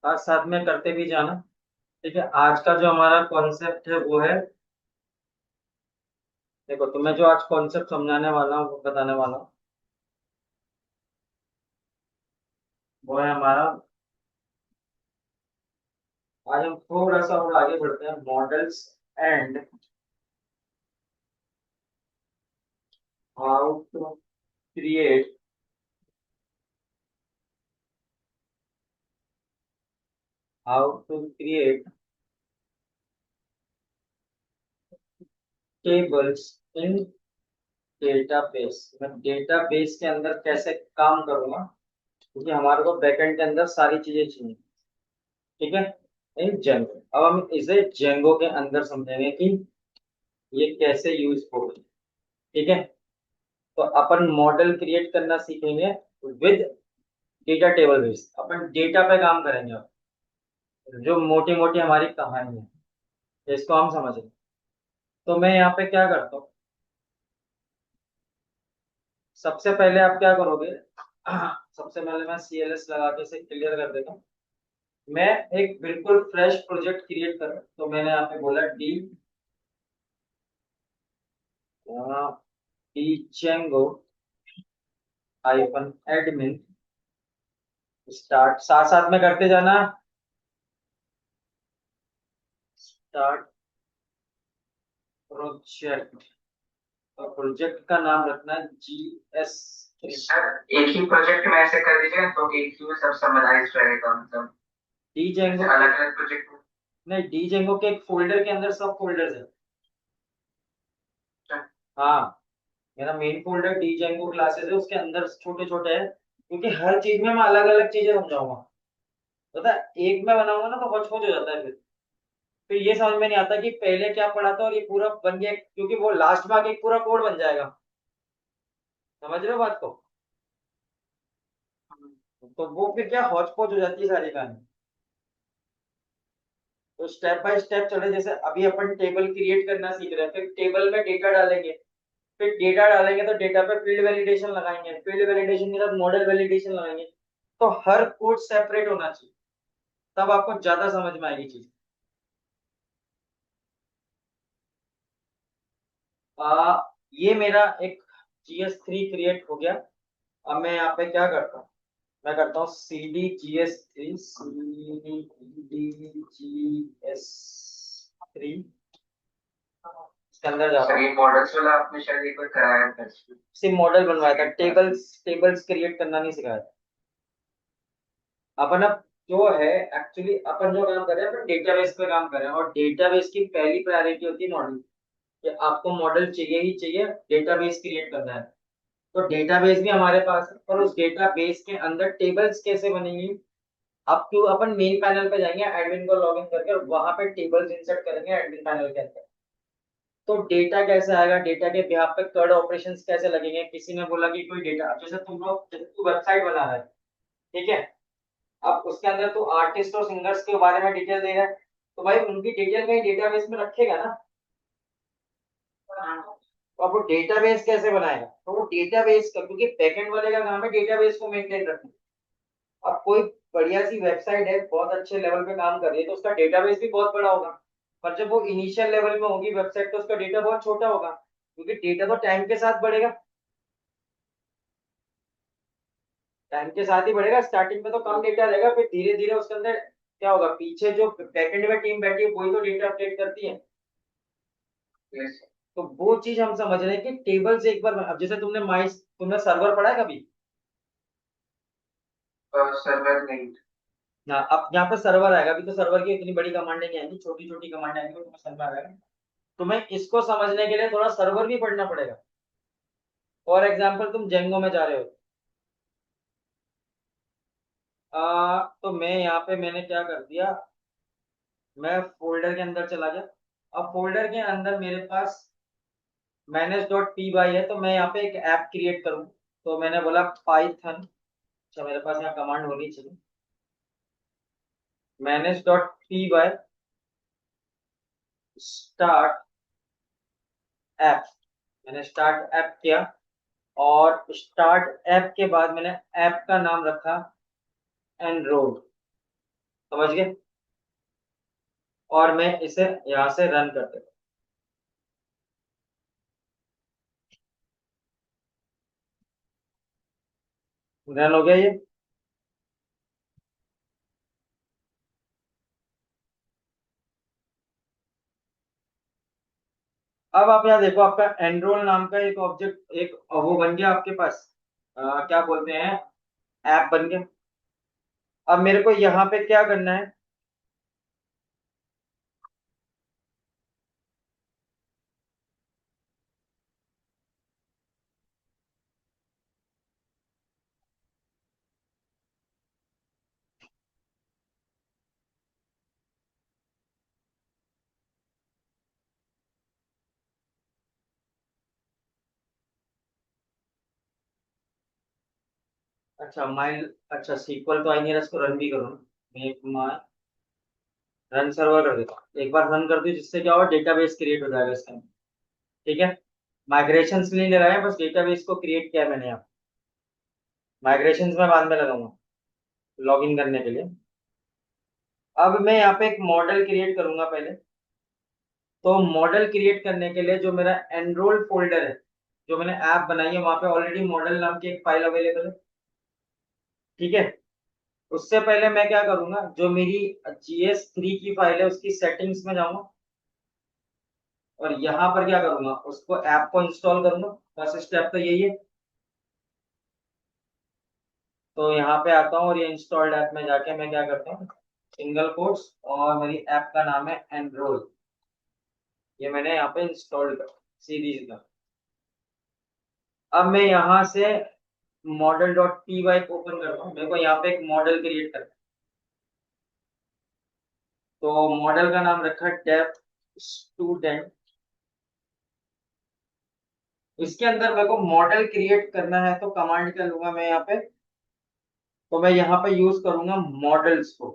और साथ में करते भी जाना। ठीक है, आज का जो हमारा कॉन्सेप्ट है वो है, देखो तुम्हें जो आज कॉन्सेप्ट समझाने वाला हूँ वो बताने वाला हूँ, वो है हमारा। आज हम थोड़ा सा और आगे बढ़ते हैं, models and how to create, how to create tables in database. मैं डेटाबेस के अंदर कैसे काम करूंगा, क्योंकि हमारे को बैकएंड के अंदर सारी चीजें चाहिए। ठीक है, इन जेंगो, अब हम इसे जेंगो के अंदर समझेंगे कि ये कैसे यूज होगा। ठीक है, तो अपन मॉडल क्रिएट करना सीखेंगे with data table base, upon data पे काम करेंगे अब। जो मोटी मोटी हमारी कहानी है इसको हम समझेंगे। तो मैं यहाँ पे क्या करता हूँ, सबसे पहले आप क्या करोगे, सबसे पहले मैं CLS लगा के इसे क्लियर कर देता हूँ। मैं एक बिल्कुल फ्रेश प्रोजेक्ट क्रिएट कर, तो मैंने यहाँ पे बोला D Django hyphen admin start, साथ साथ में करते जाना, स्टार्ट प्रोजेक्ट। और प्रोजेक्ट का नाम रखना है GS3। सर एक ही प्रोजेक्ट में ऐसे कर दीजिए तो एक ही में सब समराइज रहेगा, मतलब डी जैसे जेंगो के, अलग अलग प्रोजेक्ट में। नहीं, डी जेंगो के एक फोल्डर के अंदर सब फोल्डर्स है। अच्छा। हाँ, मेरा main folder D Django classes है, उसके अंदर छोटे छोटे है, क्योंकि हर चीज में मैं अलग अलग चीजें समझाऊंगा। पता है, एक में बनाऊंगा ना तो हौच पौच हो जाता है फिर ये समझ में नहीं आता कि पहले क्या पढ़ा था और ये पूरा बन गया, क्योंकि वो लास्ट में आके एक पूरा कोड बन जाएगा। समझ रहे हो बात को? तो वो फिर क्या हौच पौच हो जाती है सारी कहानी। तो स्टेप बाय स्टेप चले, जैसे अभी अपन टेबल क्रिएट करना सीख रहे हैं, फिर टेबल में डेटा डालेंगे, फिर डेटा डालेंगे तो डेटा पे फील्ड वैलिडेशन लगाएंगे, फील्ड वैलिडेशन के साथ मॉडल वैलिडेशन लगाएंगे। तो हर कोड सेपरेट होना चाहिए, तब आपको ज्यादा समझ में आएगी चीज। ये मेरा एक GS3 क्रिएट हो गया। अब मैं यहाँ पे क्या करता हूँ, मैं करता हूँ CD GS3 इसके अंदर जाता सर हूँ। ये मॉडल्स वाला आपने शायद एक बार कराया था। सिर्फ मॉडल बनवाया था, क्रिएट करा। टेबल्स टेबल्स क्रिएट करना नहीं सिखाया था। अपन अब जो है, एक्चुअली अपन जो काम कर रहे हैं अपन डेटाबेस पे काम कर रहे हैं, और डेटाबेस की पहली प्रायोरिटी होती है मॉडल, कि आपको मॉडल चाहिए ही चाहिए, डेटाबेस क्रिएट करना है। तो डेटाबेस भी हमारे पास है, और उस डेटाबेस के अंदर टेबल्स कैसे बनेंगी। अब क्यों, अपन मेन पैनल पे जाएंगे, एडमिन को लॉगिन करके, और वहां पे टेबल्स इंसर्ट करेंगे एडमिन पैनल के अंदर। तो डेटा कैसे आएगा, डेटा के बिहाफ पे कर्ड ऑपरेशंस कैसे लगेंगे। किसी ने बोला कि कोई डेटा, जैसे तुम लोग, जैसे तू वेबसाइट बना रहा है, ठीक है, अब उसके अंदर तू आर्टिस्ट और सिंगर्स के बारे में डिटेल दे रहा है, तो भाई उनकी डिटेल कहीं डेटाबेस में रखेगा ना। तो अब वो डेटाबेस कैसे बनाएगा, तो वो डेटाबेस का, क्योंकि बैकएंड वाले का काम है डेटाबेस को मेंटेन रखना। अब कोई बढ़िया सी वेबसाइट है, बहुत अच्छे लेवल पे काम कर रही है, तो उसका डेटाबेस भी बहुत बड़ा होगा। पर जब वो इनिशियल लेवल में होगी वेबसाइट, तो उसका डेटा बहुत छोटा होगा, क्योंकि डेटा तो टाइम के साथ बढ़ेगा। टाइम के साथ ही बढ़ेगा, स्टार्टिंग में तो कम डेटा रहेगा, फिर धीरे धीरे उसके अंदर क्या होगा, पीछे जो बैकएंड में टीम बैठी है वही तो डेटा अपडेट करती है। यस। तो वो चीज हम समझ रहे हैं कि टेबल से एक बार, अब जैसे तुमने सर्वर पढ़ा है कभी? सर्वर नहीं। हाँ, अब यहाँ पे सर्वर आएगा, अभी तो सर्वर की इतनी बड़ी कमांडें नहीं आएंगी, छोटी छोटी कमांडें आएंगी, तो सर्वर आएगा। तुम्हें इसको समझने के लिए थोड़ा सर्वर भी पढ़ना पड़ेगा। फॉर एग्जाम्पल तुम जेंगो में जा रहे हो, तो मैं यहाँ पे मैंने क्या कर दिया, मैं फोल्डर के अंदर चला गया। अब फोल्डर के अंदर मेरे पास manage.py है, तो मैं यहाँ पे एक ऐप क्रिएट करूँ। तो मैंने बोला पाइथन, अच्छा मेरे पास यहाँ कमांड होनी चाहिए, manage.py स्टार्ट ऐप। मैंने स्टार्ट ऐप किया, और स्टार्ट ऐप के बाद मैंने ऐप का नाम रखा एनरोल। समझ गए। और मैं इसे यहाँ से रन कर देता हूँ। रन हो गया ये। अब आप यहाँ देखो, आपका एनरोल नाम का एक ऑब्जेक्ट, एक वो बन गया आपके पास। क्या बोलते हैं, ऐप बन गया। अब मेरे को यहाँ पे क्या करना है। अच्छा माइल, अच्छा सीक्वल तो आई नहीं रहा, इसको रन भी करो ना। मैं एक रन सर्वर कर देता हूँ, एक बार रन कर दूँ जिससे क्या होगा, डेटाबेस क्रिएट हो जाएगा इसका। ठीक है। माइग्रेशन नहीं ले रहा है, बस डेटाबेस को क्रिएट किया है मैंने यहाँ। माइग्रेशन में बाद में लगाऊंगा लॉगिन करने के लिए। अब मैं यहाँ पे एक मॉडल क्रिएट करूंगा पहले। तो मॉडल क्रिएट करने के लिए जो मेरा एनरोल फोल्डर है, जो मैंने ऐप बनाई है, वहां पे ऑलरेडी मॉडल नाम की एक फाइल अवेलेबल है। ठीक है। उससे पहले मैं क्या करूंगा, जो मेरी GS3 की फाइल है उसकी सेटिंग्स में जाऊंगा, और यहाँ पर क्या करूंगा, उसको ऐप को इंस्टॉल करूंगा। फर्स्ट स्टेप तो यही है। तो यहाँ पे आता हूँ और ये इंस्टॉल्ड ऐप में जाके मैं क्या करता हूँ, सिंगल कोट्स, और मेरी ऐप का नाम है एनरोल। ये मैंने यहाँ पे इंस्टॉल कर सीधी सीधा। अब मैं यहाँ से model dot P Y open करता हूँ, मेरे को यहाँ पे एक मॉडल क्रिएट करना है। तो मॉडल का नाम रखा है डेफ स्टूडेंट। इसके अंदर मेरे को मॉडल क्रिएट करना है, तो कमांड क्या लूंगा मैं यहाँ पे, तो मैं यहाँ पे यूज करूंगा मॉडल्स को।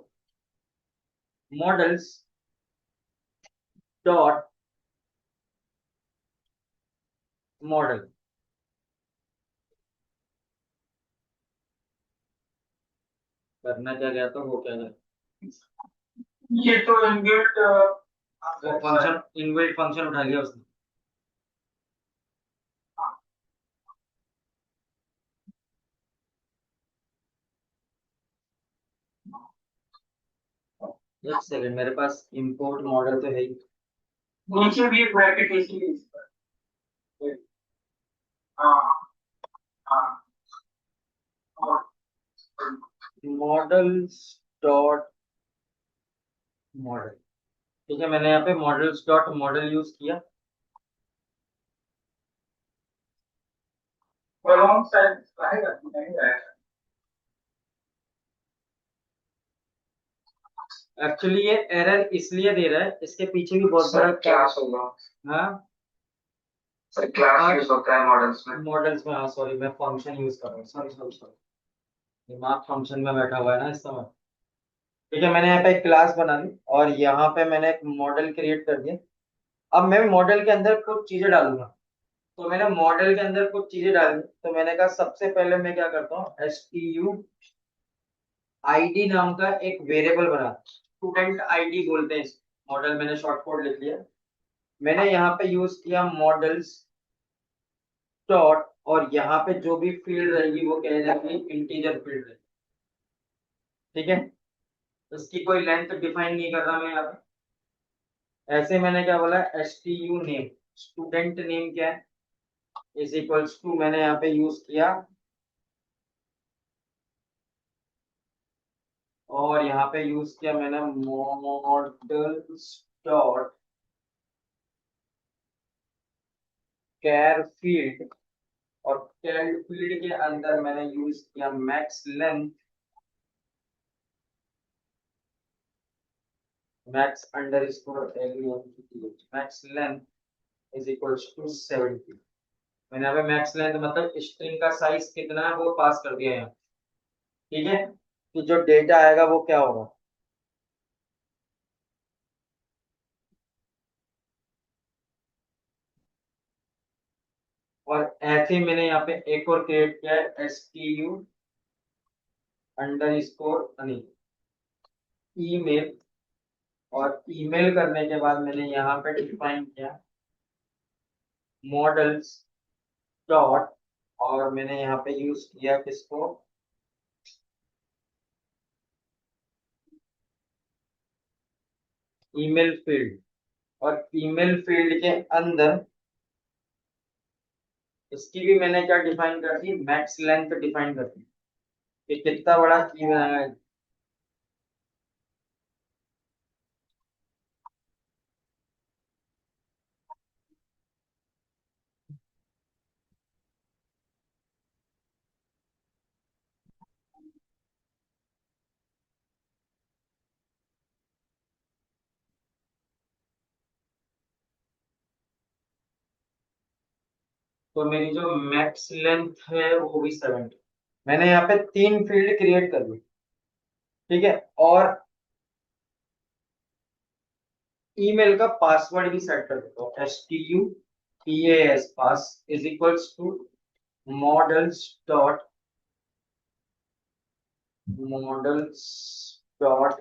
Models dot model. करना क्या गया तो वो क्या गया, ये तो इनबिल्ट वो फंक्शन, इनबिल्ट फंक्शन उठा लिया उसने। एक सेकंड, मेरे पास इंपोर्ट मॉडल तो है ही। नीचे भी एक ब्रैकेट इसीलिए इस पर। हाँ हाँ। Models dot model. ठीक है, मैंने यहाँ पे मॉडल्स डॉट मॉडल यूज किया। रॉन्ग साइड आएगा नहीं आएगा। एक्चुअली ये एरर इसलिए दे रहा है, इसके पीछे भी बहुत बड़ा सर क्लास होगा। हाँ। सर क्लास यूज होता है मॉडल्स में। मॉडल्स में, हाँ सॉरी, मैं फंक्शन यूज कर रहा हूँ, सॉरी सॉरी सॉरी। दिमाग फंक्शन में बैठा हुआ है ना इस समय। ठीक है, मैंने यहाँ पे एक क्लास बना दी और यहाँ पे मैंने एक मॉडल क्रिएट कर दिया। अब मैं मॉडल के अंदर कुछ चीजें डालूंगा। तो मैंने मॉडल के अंदर कुछ चीजें डाली, तो मैंने कहा सबसे पहले मैं क्या करता हूँ, STUID नाम का एक वेरिएबल बना, स्टूडेंट आईडी बोलते हैं इस मॉडल, मैंने शॉर्ट कोड लिख लिया। मैंने यहाँ पे यूज किया मॉडल्स डॉट, और यहाँ पे जो भी फील्ड रहेगी वो क्या रहेगी, इंटीजर फील्ड रहेगी। ठीक है। इसकी कोई लेंथ डिफाइन नहीं कर रहा मैं यहाँ पे। ऐसे मैंने क्या बोला, STU नेम, स्टूडेंट नेम क्या है, इज इक्वल्स टू, मैंने यहाँ पे यूज किया, और यहाँ पे यूज किया मैंने मॉडल्स डॉट कैर फील्ड, और कैर फील्ड के अंदर मैंने यूज किया max length, max underscore max length is equal to 70। मैंने यहाँ पे मैक्स लेंथ मतलब स्ट्रिंग का साइज कितना है वो पास कर दिया यहाँ। ठीक है। तो जो डेटा आएगा वो क्या होगा। और ऐसे ही मैंने यहाँ पे एक और क्रिएट किया है, STU under score Anil. Email, और ईमेल करने के बाद मैंने यहाँ पे डिफाइन किया मॉडल्स डॉट, और मैंने यहाँ पे यूज किया किसको, ईमेल फील्ड। और ईमेल फील्ड के अंदर इसकी भी मैंने क्या डिफाइन कर दी, मैक्स लेंथ डिफाइन कर दी कि कितना बड़ा की बनाना है। तो मेरी जो मैक्स लेंथ है वो भी 70। मैंने यहाँ पे 3 फील्ड क्रिएट कर दी, ठीक है। और ईमेल का पासवर्ड भी सेट कर देता हूँ, STUPAS pass is equals to models dot, models dot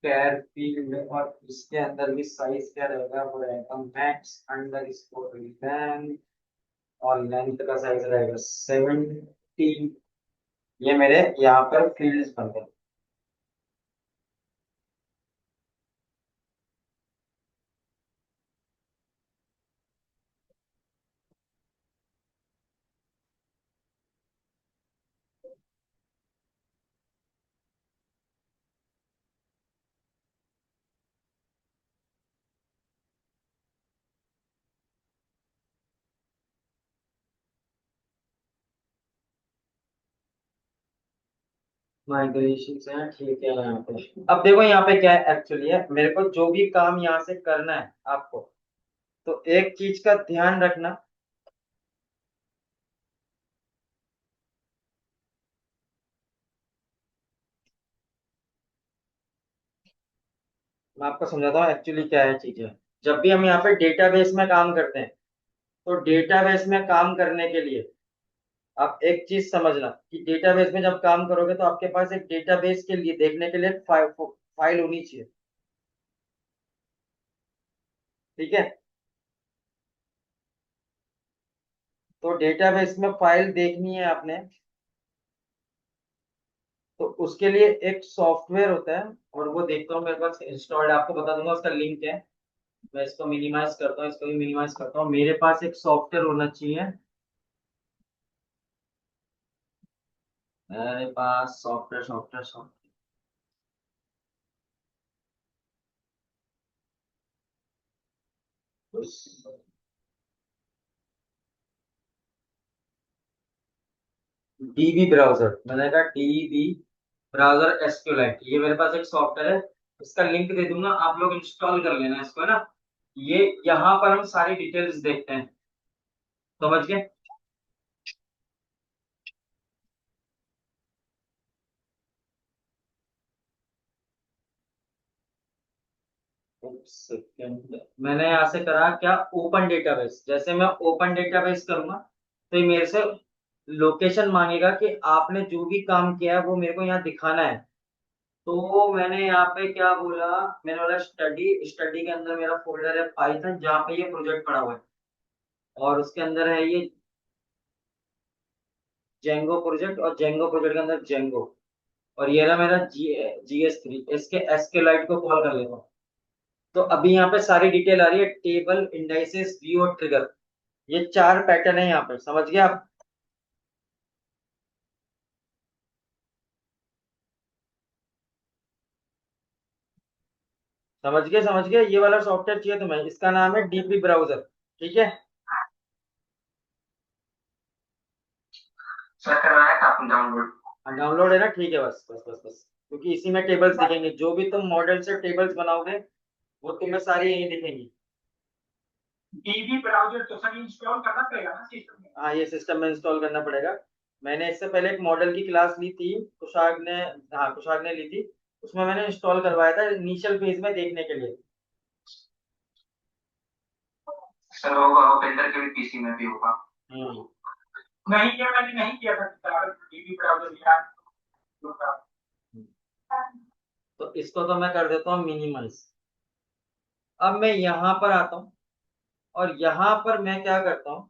char field में, और इसके अंदर भी साइज क्या रहेगा, वो रहेगा मैक्स अंडर स्कोर लेंथ, और लेंथ का साइज रहेगा 70। ये मेरे यहाँ पर फील्ड्स बन गए। माइग्रेशन से है, ठीक है। यहाँ पे अब देखो, यहाँ पे क्या है एक्चुअली है, मेरे को जो भी काम यहाँ से करना है आपको, तो एक चीज का ध्यान रखना। मैं आपको समझाता हूँ एक्चुअली क्या है चीजें। जब भी हम यहाँ पे डेटाबेस में काम करते हैं, तो डेटाबेस में काम करने के लिए आप एक चीज समझना कि डेटाबेस में जब काम करोगे तो आपके पास एक डेटाबेस के लिए देखने के लिए फाइल होनी चाहिए, ठीक है। तो डेटाबेस में फाइल देखनी है आपने, तो उसके लिए एक सॉफ्टवेयर होता है, और वो देखता हूँ मेरे पास इंस्टॉल्ड, आपको बता दूंगा उसका लिंक है। मैं इसको मिनिमाइज करता हूँ, इसको भी मिनिमाइज करता हूँ। मेरे पास एक सॉफ्टवेयर होना चाहिए, मेरे पास software software software, DB browser, मैंने कहा डीबी ब्राउजर एसक्यूलाइट, ये मेरे पास एक सॉफ्टवेयर है। इसका लिंक दे दूंगा, आप लोग इंस्टॉल कर लेना इसको, है ना। ये यहाँ पर हम सारी डिटेल्स देखते हैं, समझ गए। एक सेकेंड, मैंने यहाँ से करा क्या, ओपन डेटाबेस। जैसे मैं ओपन डेटाबेस करूंगा तो ये मेरे से लोकेशन मांगेगा कि आपने जो भी काम किया है वो मेरे को यहाँ दिखाना है। तो मैंने यहाँ पे क्या बोला, मैंने बोला स्टडी, स्टडी के अंदर मेरा फोल्डर है पाइथन, जहाँ पे ये प्रोजेक्ट पड़ा हुआ है, और उसके अंदर है ये जेंगो प्रोजेक्ट, और जेंगो प्रोजेक्ट के अंदर जेंगो, और ये रहा मेरा GS3। इसके एसक्यूलाइट को कॉल कर लेता हूँ। तो अभी यहाँ पे सारी डिटेल आ रही है, टेबल, इंडाइसेस, व्यू और ट्रिगर। ये 4 पैटर्न है यहाँ पे, समझ गए आप। समझ गए, ये वाला सॉफ्टवेयर चाहिए तुम्हें, इसका नाम है डीपी ब्राउजर, ठीक है। सर करवाया था आपने डाउनलोड? डाउनलोड है ना, ठीक है। बस बस बस बस, क्योंकि इसी में टेबल्स दिखेंगे, जो भी तुम मॉडल से टेबल्स बनाओगे वो तुम्हें सारी यही दिखेंगी। डीबी ब्राउजर तो सर इंस्टॉल करना पड़ेगा ना सिस्टम में? हाँ, ये सिस्टम में इंस्टॉल करना पड़ेगा। मैंने इससे पहले एक मॉडल की क्लास ली थी, कुशाग ने, हाँ कुशाग ने ली थी। उसमें मैंने इंस्टॉल करवाया था इनिशियल फेज में देखने के लिए। सर होगा, ओपेंडर के भी पीसी में भी होगा। हम्म। नहीं किया, मैंने नहीं किया था डीबी ब्राउजर यार। तो इसको तो मैं कर देता हूँ मिनिमल्स। अब मैं यहां पर आता हूँ और यहां पर मैं क्या करता हूँ,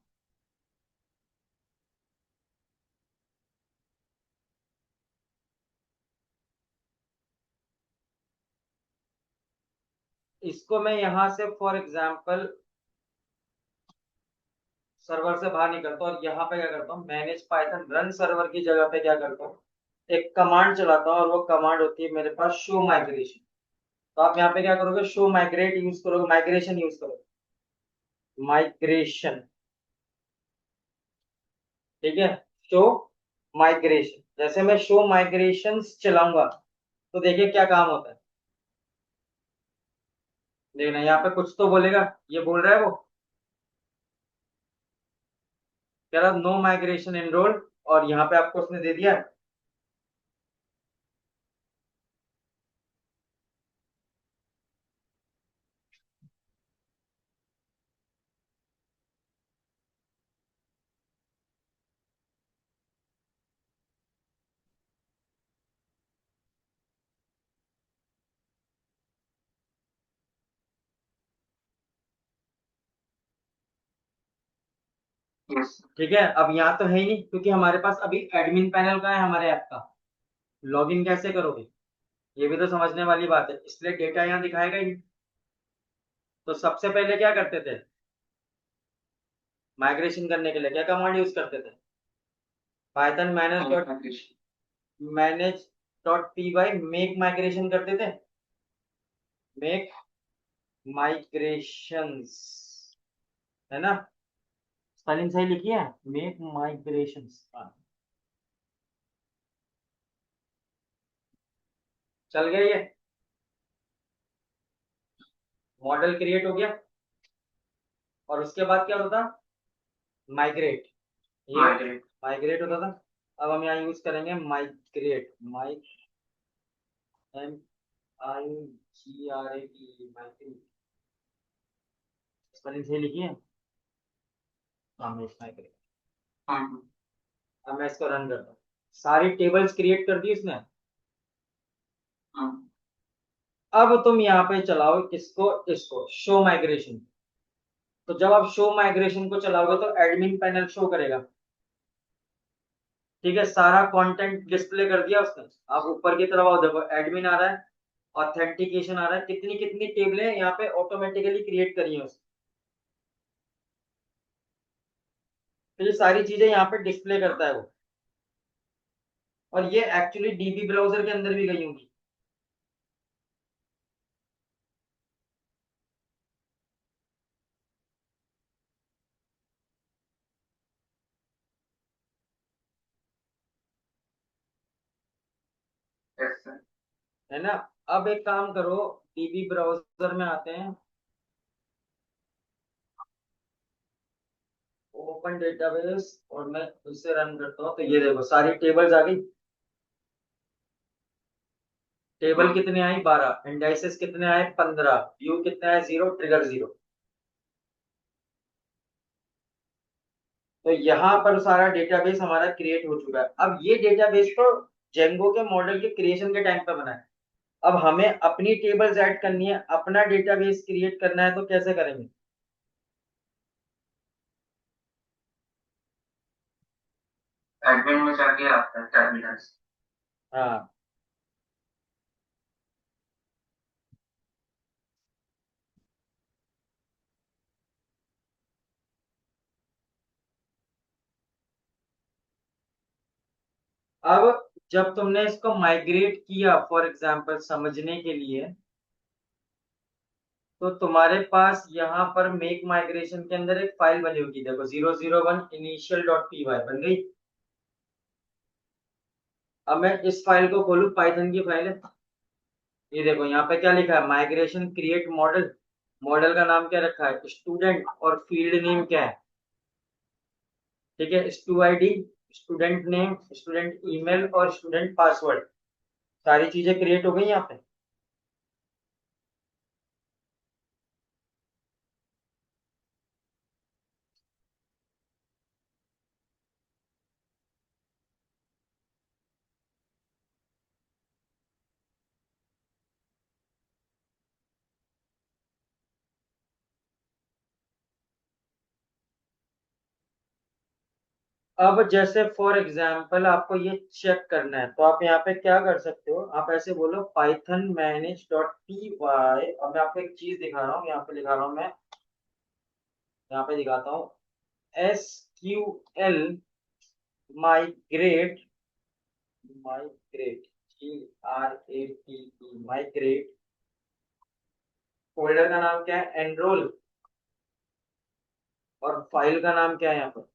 इसको मैं यहां से फॉर एग्जांपल सर्वर से बाहर निकलता हूँ और यहाँ पे क्या करता हूँ, मैनेज पाइथन रन सर्वर की जगह पे क्या करता हूँ, एक कमांड चलाता हूँ और वो कमांड होती है मेरे पास शो माइग्रेशन। तो आप यहाँ पे क्या करोगे, शो माइग्रेट यूज करोगे, माइग्रेशन यूज करोगे, माइग्रेशन। ठीक है, शो माइग्रेशन। जैसे मैं शो माइग्रेशन चलाऊंगा तो देखिए क्या काम होता है। देखना यहाँ पे कुछ तो बोलेगा, ये बोल रहा है वो कह रहा नो माइग्रेशन एनरोल्ड, और यहाँ पे आपको उसने दे दिया। यस। ठीक है, अब यहाँ तो है ही नहीं क्योंकि हमारे पास अभी एडमिन पैनल का है हमारे ऐप का। लॉगिन कैसे करोगे, ये भी तो समझने वाली बात है, इसलिए डेटा यहाँ दिखाएगा ही नहीं। तो सबसे पहले क्या करते थे, माइग्रेशन करने के लिए क्या कमांड यूज करते थे, Python manage dot P Y make migration करते थे, मेक माइग्रेशंस, है ना। स्पेलिंग सही लिखी है, मेक माइग्रेशंस। चल गया ये, मॉडल क्रिएट हो गया और उसके बाद क्या होता, माइग्रेट। ये माइग्रेट। माइग्रेट होता था। अब हम यहाँ यूज करेंगे migrate, M I G R A T, migrate. Spelling सही लिखी है, हाँ माइग्रेट। हाँ। अब मैं इसको रन करता हूँ, सारी टेबल्स क्रिएट कर दी इसने। हाँ। अब तुम यहाँ पे चलाओ किसको, इसको शो माइग्रेशन। तो जब आप शो माइग्रेशन को चलाओगे तो एडमिन पैनल शो करेगा। ठीक है, सारा कंटेंट डिस्प्ले कर दिया उसने। आप ऊपर की तरफ आओ, देखो एडमिन आ रहा है, ऑथेंटिकेशन आ रहा है, कितनी कितनी टेबलें यहाँ पे ऑटोमेटिकली क्रिएट करी है उसने। तो ये सारी चीजें यहाँ पे डिस्प्ले करता है वो। और ये एक्चुअली डीबी ब्राउजर के अंदर भी गई होंगी। Yes sir. है ना। अब एक काम करो, डीबी ब्राउजर में आते हैं, ओपन डेटाबेस, और मैं उससे रन करता हूँ तो ये देखो सारी टेबल्स आ गई। टेबल हाँ। कितने आई, 12, इंडाइसेस कितने आए, 15, व्यू कितने आए, 0, ट्रिगर 0। तो यहाँ पर सारा डेटाबेस हमारा क्रिएट हो चुका है। अब ये डेटाबेस तो जेंगो के मॉडल के क्रिएशन के टाइम पे बना है। अब हमें अपनी टेबल्स ऐड करनी है, अपना डेटाबेस क्रिएट करना है, तो कैसे करेंगे। एडमिन में जाके आता है टर्मिनल्स। हाँ, अब जब तुमने इसको माइग्रेट किया फॉर एग्जांपल समझने के लिए, तो तुम्हारे पास यहाँ पर मेक माइग्रेशन के अंदर एक फाइल बनी होगी, देखो 001 इनिशियल डॉट पी वाई बन गई। अब मैं इस फाइल को खोलूं, पाइथन की फाइल है, ये देखो यहाँ पे क्या लिखा है, माइग्रेशन क्रिएट मॉडल। मॉडल का नाम क्या रखा है, स्टूडेंट, और फील्ड नेम क्या है, ठीक है, stu I D, student name, student email और स्टूडेंट पासवर्ड। सारी चीजें क्रिएट हो गई यहाँ पे। अब जैसे फॉर एग्जाम्पल आपको ये चेक करना है तो आप यहाँ पे क्या कर सकते हो, आप ऐसे बोलो Python manage dot P Y. अब मैं आपको एक चीज दिखा रहा हूँ, यहाँ पे दिखा रहा हूँ मैं, यहाँ पे दिखाता हूँ। S Q L migrate, migrate GRATE migrate. Folder का नाम क्या है, एनरोल। और फाइल का नाम क्या है यहाँ पर,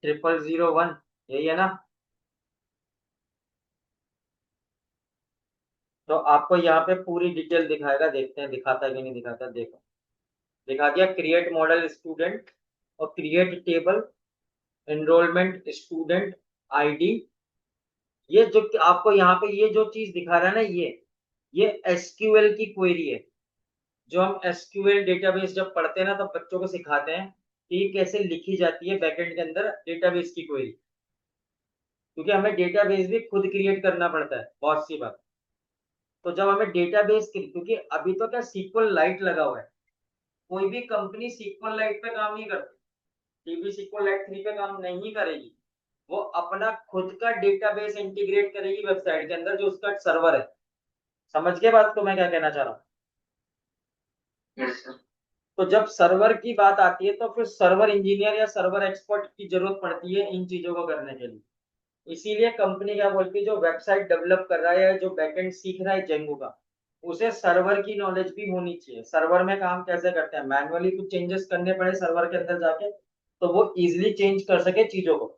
0001, यही है ना। तो आपको यहाँ पे पूरी डिटेल दिखाएगा, देखते हैं दिखाता है कि नहीं दिखाता, देखो दिखा दिया, क्रिएट मॉडल स्टूडेंट और create table, enrolment student ID. ये जो आपको यहाँ पे ये जो चीज दिखा रहा है ना, ये एसक्यूएल की क्वेरी है। जो हम एसक्यूएल डेटाबेस जब पढ़ते हैं ना, तब बच्चों को सिखाते हैं कि ये कैसे लिखी जाती है बैकएंड के अंदर डेटाबेस की क्वेरी। क्योंकि हमें डेटाबेस भी खुद क्रिएट करना पड़ता है बहुत सी बार। तो जब हमें डेटाबेस, क्योंकि अभी तो क्या सीक्वल लाइट लगा हुआ है, कोई भी कंपनी सीक्वल लाइट पे काम नहीं करती, टीबी सीक्वल लाइट 3 पे काम नहीं करेगी। वो अपना खुद का डेटाबेस इंटीग्रेट करेगी वेबसाइट के अंदर, जो उसका सर्वर है। समझ गए बात को मैं क्या कहना चाह रहा हूँ। Yes sir. तो जब सर्वर की बात आती है तो फिर सर्वर इंजीनियर या सर्वर एक्सपर्ट की जरूरत पड़ती है इन चीजों को करने के लिए। इसीलिए कंपनी क्या बोलती है, जो वेबसाइट डेवलप कर रहा है या जो बैकएंड सीख रहा है जेंगो का, उसे सर्वर की नॉलेज भी होनी चाहिए। सर्वर में काम कैसे करते हैं, मैनुअली कुछ चेंजेस करने पड़े सर्वर के अंदर जाके, तो वो इजिली चेंज कर सके चीजों को।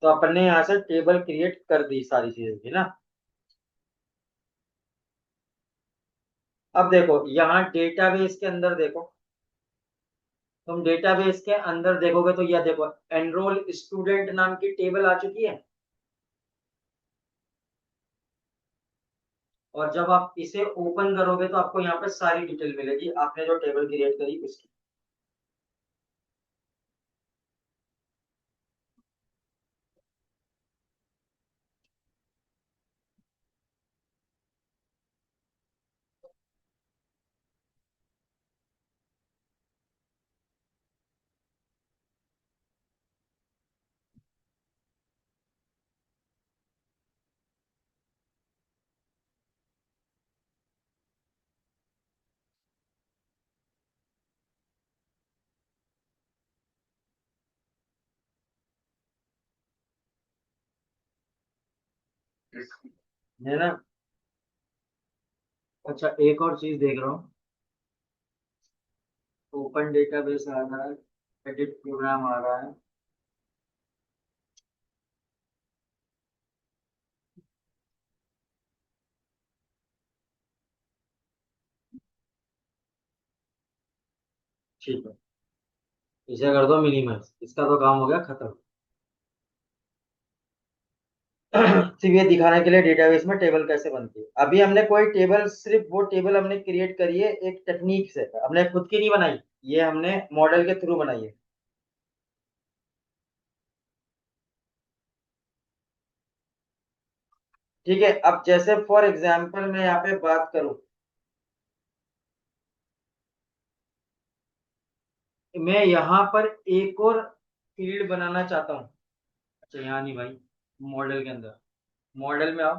तो अपन ने यहाँ से टेबल क्रिएट कर दी सारी चीजें की ना। अब देखो यहाँ डेटाबेस के अंदर देखो, तुम डेटाबेस के अंदर देखोगे तो यह देखो, एनरोल स्टूडेंट नाम की टेबल आ चुकी है। और जब आप इसे ओपन करोगे तो आपको यहाँ पे सारी डिटेल मिलेगी, आपने जो टेबल क्रिएट करी उसकी। है ना। अच्छा एक और चीज देख रहा हूँ, ओपन डेटाबेस आ रहा है, एडिट प्रोग्राम आ रहा है। ठीक है, इसे कर दो मिनिमाइज, इसका तो काम हो गया खत्म। सिर्फ ये दिखाने के लिए डेटाबेस में टेबल कैसे बनती है। अभी हमने कोई टेबल, सिर्फ वो टेबल हमने क्रिएट करी है एक टेक्निक से, हमने खुद की नहीं बनाई, ये हमने मॉडल के थ्रू बनाई है। ठीक है, अब जैसे फॉर एग्जांपल मैं यहाँ पे बात करूं, मैं यहाँ पर एक और फील्ड बनाना चाहता हूँ। अच्छा यहाँ नहीं भाई, मॉडल के अंदर, मॉडल में आओ।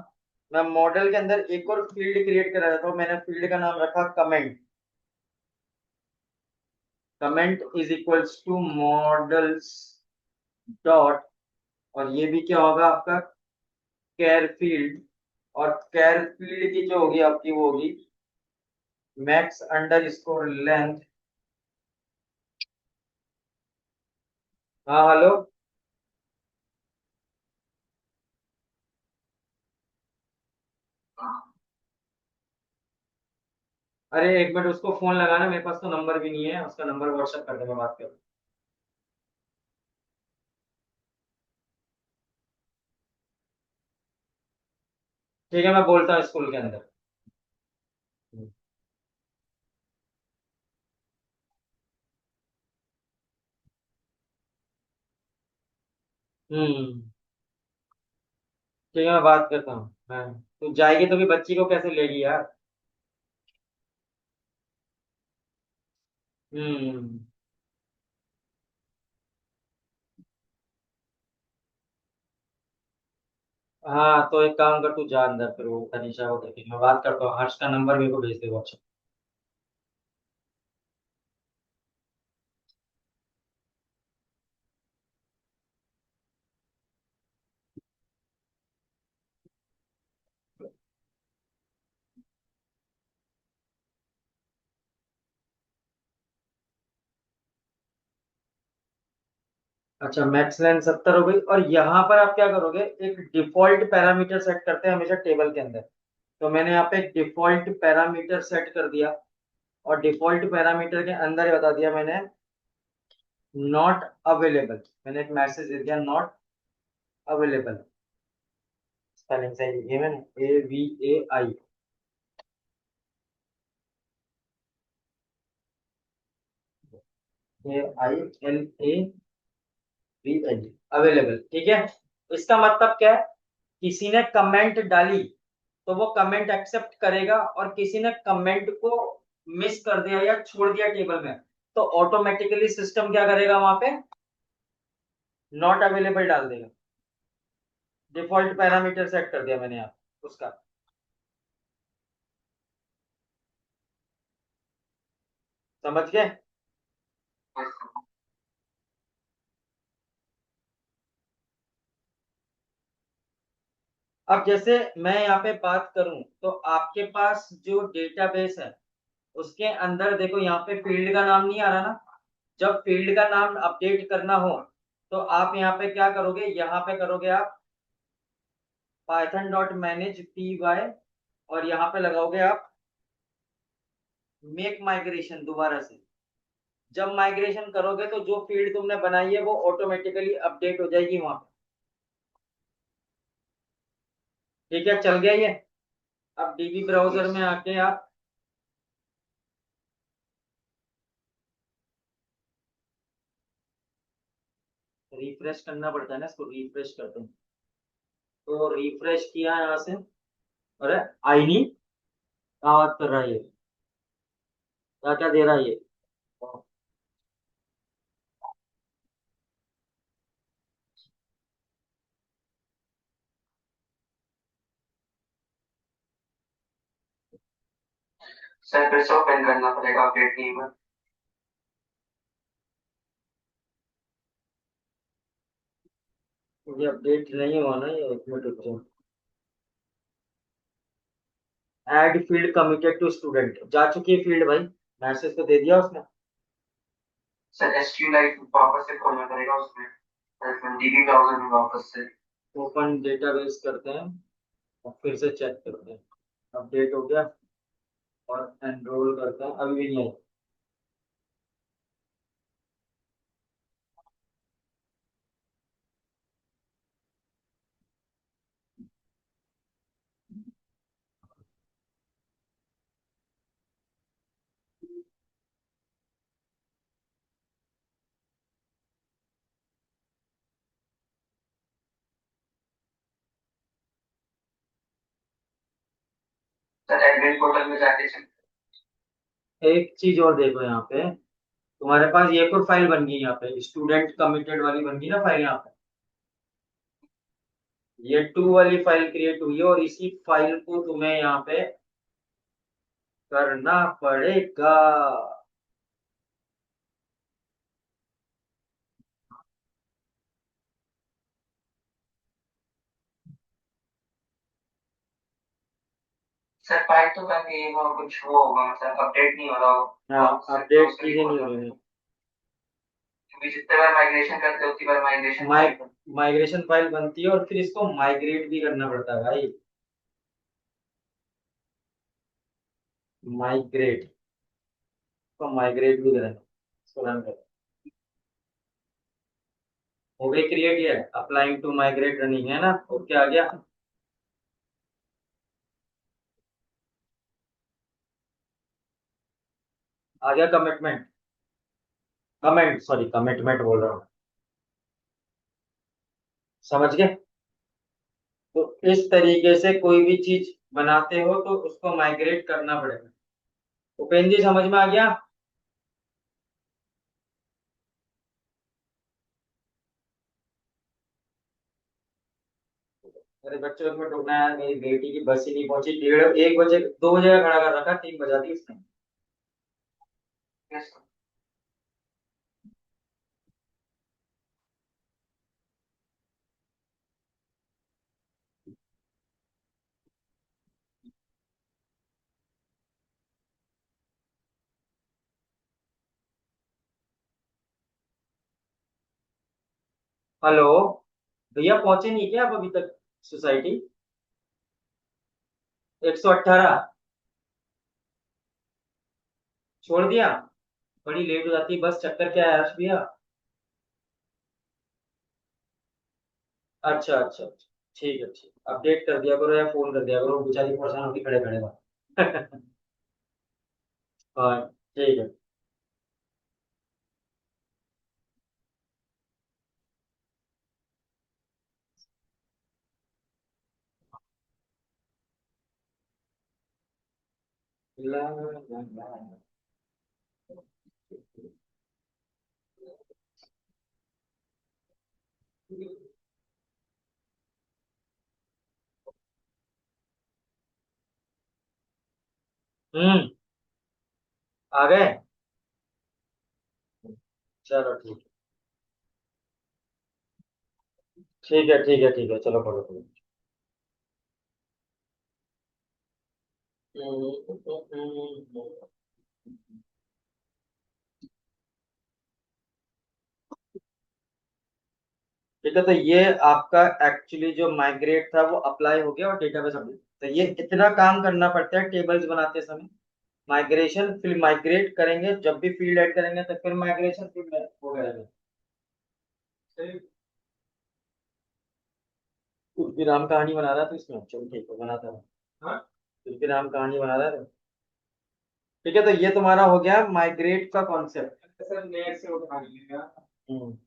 मैं मॉडल के अंदर एक और फील्ड क्रिएट करा था, मैंने फील्ड का नाम रखा comment. Comment is equals to models dot, और ये भी क्या होगा आपका, कैर फील्ड। और कैर फील्ड की जो होगी आपकी वो होगी मैक्स अंडर स्कोर लेंथ। हाँ हेलो। अरे एक मिनट, उसको फोन लगाना, मेरे पास तो नंबर भी नहीं है उसका, नंबर व्हाट्सएप कर दे, मैं बात करूँ। ठीक है मैं बोलता हूँ स्कूल के अंदर। हम्म। ठीक है, मैं बात करता हूँ। हाँ, तो जाएगी तो भी बच्ची को कैसे लेगी यार। हम्म। हाँ, तो एक काम कर, तू जा अंदर, फिर वो तनीषा को देखेगी, मैं बात करता हूँ। हर्ष का नंबर मेरे को भेज दे व्हाट्सएप। अच्छा, मैक्स लेंथ 70 हो गई, और यहाँ पर आप क्या करोगे, एक डिफॉल्ट पैरामीटर सेट करते हैं हमेशा टेबल के अंदर। तो मैंने यहाँ पे एक डिफॉल्ट पैरामीटर सेट कर दिया, और डिफॉल्ट पैरामीटर के अंदर ही बता दिया मैंने, नॉट अवेलेबल। मैंने एक मैसेज दे दिया, नॉट अवेलेबल। स्पेलिंग सही लिखी है मैंने, AVAI, AILAVL, अवेलेबल। ठीक है, इसका मतलब क्या है, किसी ने कमेंट डाली तो वो कमेंट एक्सेप्ट करेगा, और किसी ने कमेंट को मिस कर दिया या छोड़ दिया टेबल में, तो ऑटोमेटिकली सिस्टम क्या करेगा, वहां पे नॉट अवेलेबल डाल देगा। डिफॉल्ट पैरामीटर सेट कर दिया मैंने यहाँ उसका। समझ गए। अब जैसे मैं यहाँ पे बात करूं, तो आपके पास जो डेटाबेस है उसके अंदर देखो, यहाँ पे फील्ड का नाम नहीं आ रहा ना। जब फील्ड का नाम अपडेट करना हो, तो आप यहाँ पे क्या करोगे, यहाँ पे करोगे आप python.manage py, और यहाँ पे लगाओगे आप मेक माइग्रेशन दोबारा से। जब माइग्रेशन करोगे तो जो फील्ड तुमने बनाई है वो ऑटोमेटिकली अपडेट हो जाएगी वहां पे। ठीक है, चल गया ये। अब डीबी ब्राउजर यस। में आके आप रिफ्रेश करना पड़ता है ना, इसको रिफ्रेश करते हैं। तो रिफ्रेश किया यहाँ से, अरे आई नहीं, क्या बात कर रहा है ये, क्या क्या दे रहा है ये। सर फिर से ओपन करना पड़ेगा अपडेट नहीं हुआ। ये अपडेट नहीं हुआ ना, ये एक मिनट रुक जाओ। Add field committed to student, जा चुकी है फील्ड भाई, मैसेज तो दे दिया उसने। सर SQLite वापस से खोलना पड़ेगा उसमें डीबी ब्राउजर में वापस से। ओपन डेटाबेस करते हैं और फिर से चेक करते हैं। अपडेट हो गया, और एनरोल करते हैं, अभी भी नहीं आया। सर एडमिन पोर्टल में जाके चेक। एक चीज और देखो, यहाँ पे तुम्हारे पास ये एक और फाइल बन गई, यहाँ पे स्टूडेंट कमिटेड वाली बन गई ना फाइल यहाँ पे। ये टू वाली फाइल क्रिएट हुई है, और इसी फाइल को तुम्हें यहाँ पे करना पड़ेगा। सर फाइल तो कर गई वो कुछ वो होगा मतलब अपडेट नहीं हो रहा हो हाँ, तो उससे अपडेट दूसरी चीजें नहीं हो खोलना रही पड़ेगा। हैं। क्योंकि जितने बार माइग्रेशन करते हो उतनी बार माइग्रेशन माइ फाइल बनती माइग्रेशन फाइल बनती है, और फिर इसको माइग्रेट भी करना पड़ता है भाई। माइग्रेट, तो माइग्रेट भी करें, इसको रन करें। हो गई क्रिएट, ये अप्लाइंग टू माइग्रेट रनिंग है ना, ओके आ गया। आ गया कमिटमेंट, कमेंट, सॉरी कमिटमेंट बोल रहा हूँ। समझ गए? तो इस तरीके से कोई भी चीज बनाते हो तो उसको माइग्रेट करना पड़ेगा। उपेंद्र जी समझ में आ गया? अरे बच्चों एक मिनट रुकना यार, मेरी बेटी की बस ही नहीं पहुंची, 1:30 1 बजे 2 बजे का खड़ा कर रखा, 3 बजा दी उसने। यस। हेलो, भैया पहुंचे नहीं क्या आप अभी तक सोसाइटी? 118 छोड़ दिया? बड़ी लेट हो जाती है बस, चक्कर क्या है हर्ष भैया? अच्छा अच्छा अच्छा, ठीक है ठीक, अपडेट कर दिया करो या फोन कर दिया करो, बेचारी परेशान होती खड़े खड़े बात। हाँ ठीक है। ला, ला, ला। हम्म, आ गए? चलो ठीक है ठीक है ठीक है ठीक है, चलो पढ़ो पढ़ो। ठीक है, तो ये आपका एक्चुअली जो माइग्रेट था वो अप्लाई हो गया और डेटाबेस अपडेट, तो ये इतना काम करना पड़ता है टेबल्स बनाते समय। माइग्रेशन, फिर माइग्रेट करेंगे, जब भी फील्ड ऐड करेंगे तो फिर माइग्रेशन, फिर वो करेंगे। सही। कुछ भी राम कहानी बना रहा था इसमें, चलो ठीक है बनाता हूँ। हाँ, कुछ भी राम कहानी बना रहा था। ठीक है, तो ये तुम्हारा हो गया माइग्रेट का कॉन्सेप्ट। सर नेट से उठा लिया। हम्म।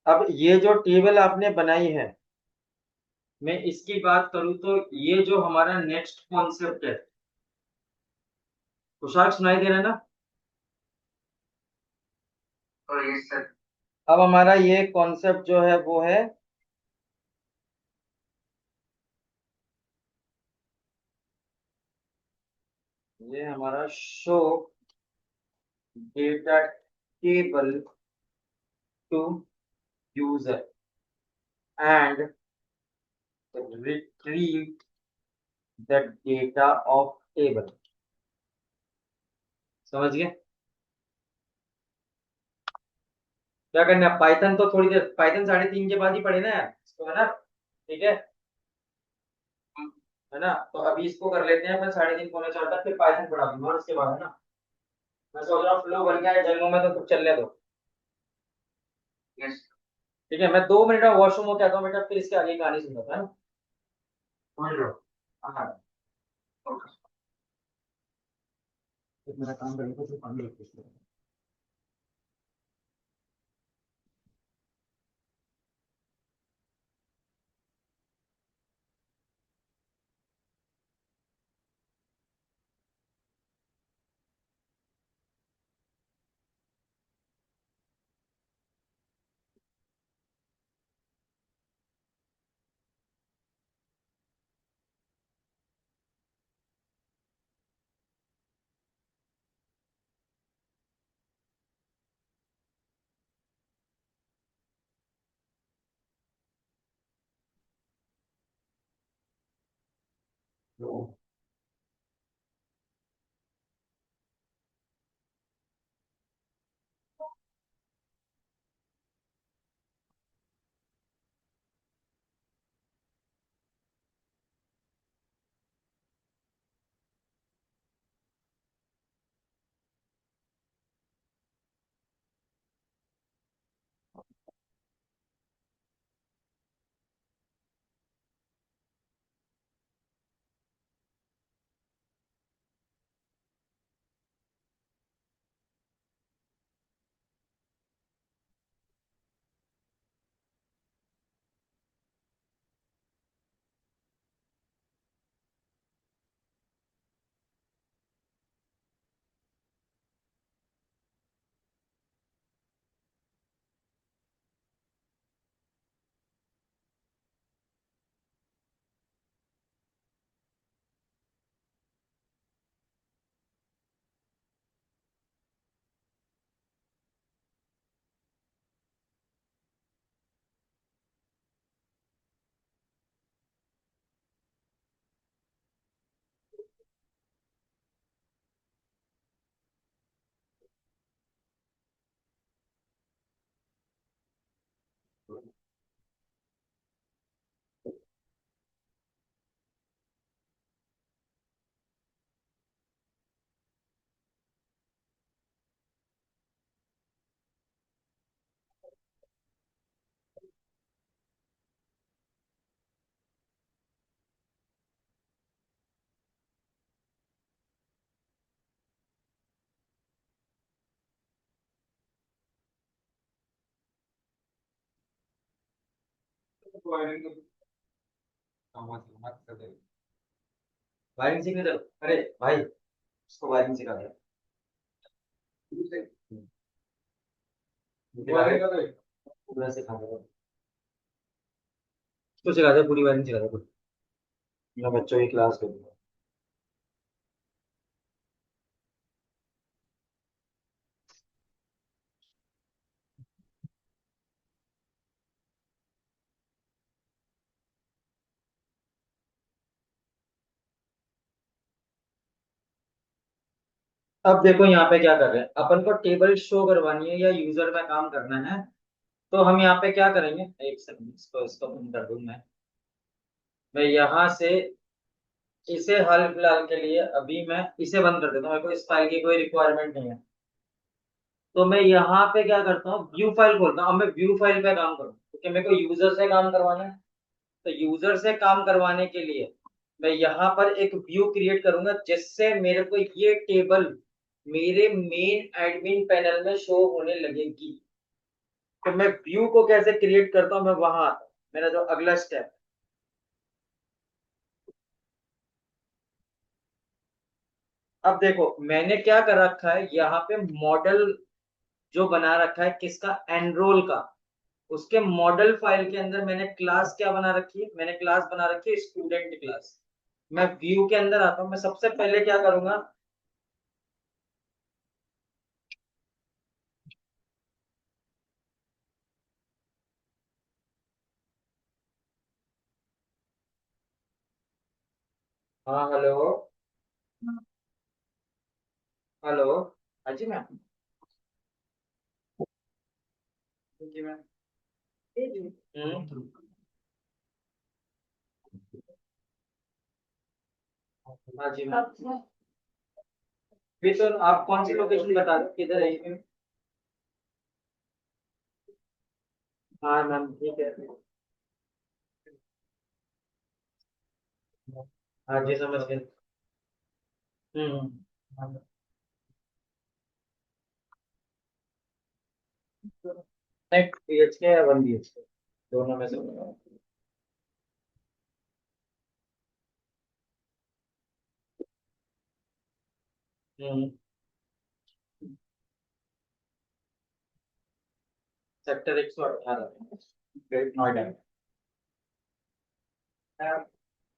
अब ये जो टेबल आपने बनाई है, मैं इसकी बात करूं तो ये जो हमारा नेक्स्ट कॉन्सेप्ट है, कुशाक सुनाई दे रहा है ना? और ये सर। अब हमारा ये कॉन्सेप्ट जो है वो है, ये हमारा show data table to user and retrieve the data of table. समझ गए? क्या करना है, पाइथन तो थोड़ी देर, पाइथन 3:30 के बाद ही पढ़े ना यार इसको, है ना? ठीक है। है ना, तो अभी इसको कर लेते हैं अपन 3:30 पौने 4 तक, फिर पाइथन पढ़ा दूंगा और उसके बाद, है ना? मैं सोच रहा हूँ फ्लो बन गया है जंगलों में, तो कुछ चलने दो। यस। ठीक है, मैं 2 मिनट में वॉशरूम होके आता हूँ बेटा, फिर इसके आगे की कहानी सुनता है ना? समझ लो। हाँ, ओके। एक मेरा काम करेगा तो पानी रखो। वायरिंग सीखने चलो, अरे भाई उसको वायरिंग सिखा दे। पूरा सिखा दे, उसको सिखा दे, पूरी वायरिंग सिखा दे। मैं बच्चों की क्लास करूंगा। अब देखो यहाँ पे क्या कर रहे हैं, अपन को टेबल शो करवानी है या यूजर में काम करना है। तो हम यहाँ पे क्या करेंगे, एक सेकंड, इसको बंद कर दूं मैं यहाँ से इसे हाल फिलहाल के लिए अभी मैं इसे बंद कर देता हूँ, मेरे को इस फाइल की कोई रिक्वायरमेंट नहीं है। तो मैं यहाँ पे क्या करता हूँ, व्यू फाइल खोलता हूँ। अब मैं व्यू फाइल पे काम करूँ क्योंकि मेरे को यूजर से काम करवाना है। तो यूजर से काम करवाने के लिए मैं यहाँ पर एक व्यू क्रिएट करूंगा जिससे मेरे को ये टेबल मेरे मेन एडमिन पैनल में शो होने लगेगी। तो मैं व्यू को कैसे क्रिएट करता हूँ, मैं वहां आता हूँ, मेरा जो अगला स्टेप। अब देखो मैंने क्या कर रखा है, यहाँ पे मॉडल जो बना रखा है किसका, एनरोल का। उसके मॉडल फाइल के अंदर मैंने क्लास क्या बना रखी है, मैंने क्लास बना रखी है स्टूडेंट क्लास। मैं व्यू के अंदर आता हूँ, मैं सबसे पहले क्या करूंगा। हाँ हेलो। हेलो। हाँ जी मैम। जी मैम। हम्म। हाँ जी मैम। भी तो आप कौन सी लोकेशन बता रहे हो, किधर है ये? हाँ मैम ठीक है। हाँ जी समझ गए। हम्म। नहीं PH के या 1 BHK, दोनों में से बताओ। हम्म। Sector 118, great Noida.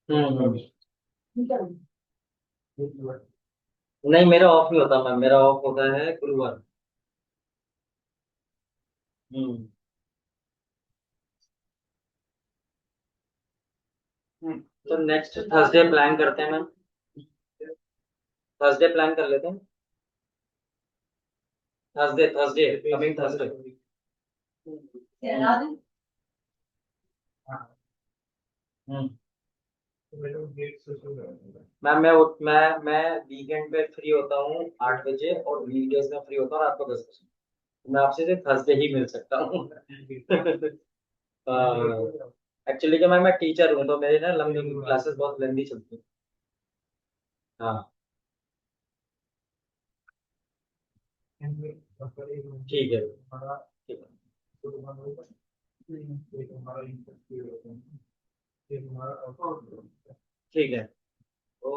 हम्म। नहीं मेरा ऑफ ही होता मैम, मेरा ऑफ होता है गुरुवार। हम्म। तो नेक्स्ट थर्सडे प्लान करते हैं मैम। थर्सडे प्लान कर लेते हैं। Thursday Thursday coming Thursday. हम्म। मैम मैं वीकेंड पे फ्री होता हूँ 8 बजे और वीकडेज में फ्री होता हूँ रात को 10 बजे। मैं आपसे सिर्फ थर्सडे ही मिल सकता हूँ। एक्चुअली क्या मैं टीचर हूँ तो मेरी ना लंबी क्लासेस बहुत लंबी चलती है। हाँ। ठीक है। ठीक है। ठीक है। ओ,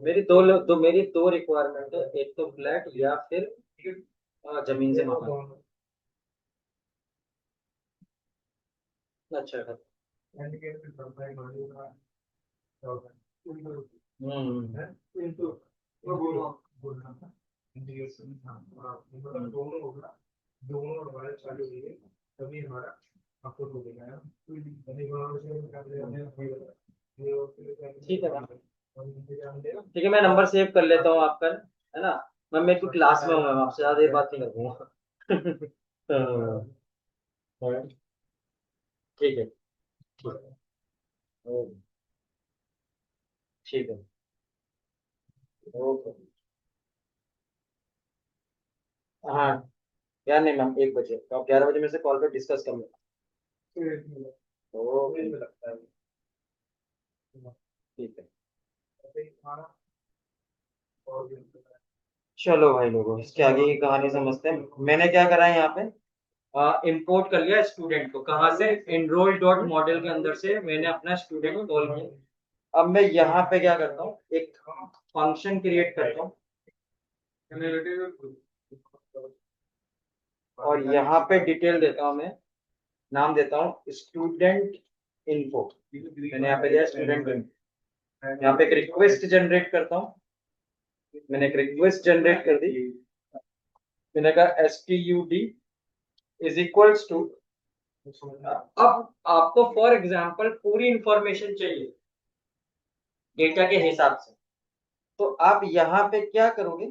मेरी दो रिक्वायरमेंट है, एक तो फ्लैट या फिर जमीन से मकान। अच्छा। हम्म। ठीक है मैम। ठीक है मैं नंबर सेव कर लेता हूँ आपका, है ना। मैं एक क्लास में हूँ मैम, आपसे ज्यादा देर बात नहीं करूँगा। हाँ, ठीक है। ठीक है। ठीक है। ओके। हाँ। यार नहीं मैम 1 बजे तो आप 11 बजे मेरे से कॉल पे डिस्कस कर लें। ओके। ठीक है। चलो भाई लोगों इसके आगे की कहानी समझते हैं। मैंने क्या करा है यहाँ पे, इंपोर्ट कर लिया स्टूडेंट को, कहाँ से, एनरोल डॉट मॉडल के अंदर से मैंने अपना स्टूडेंट कॉल किया। अब मैं यहाँ पे क्या करता हूँ, एक फंक्शन क्रिएट करता हूँ और यहाँ पे डिटेल देता हूँ मैं, नाम देता हूँ स्टूडेंट इन्फो। मैंने यहाँ पे दिया स्टूडेंट इन्फो। यहाँ पे एक रिक्वेस्ट जनरेट करता हूँ। मैंने एक रिक्वेस्ट जनरेट कर दी। मैंने कहा STUD इज इक्वल्स टू, अब आपको फॉर एग्जांपल पूरी इंफॉर्मेशन चाहिए डेटा के हिसाब से, तो आप यहाँ पे क्या करोगे,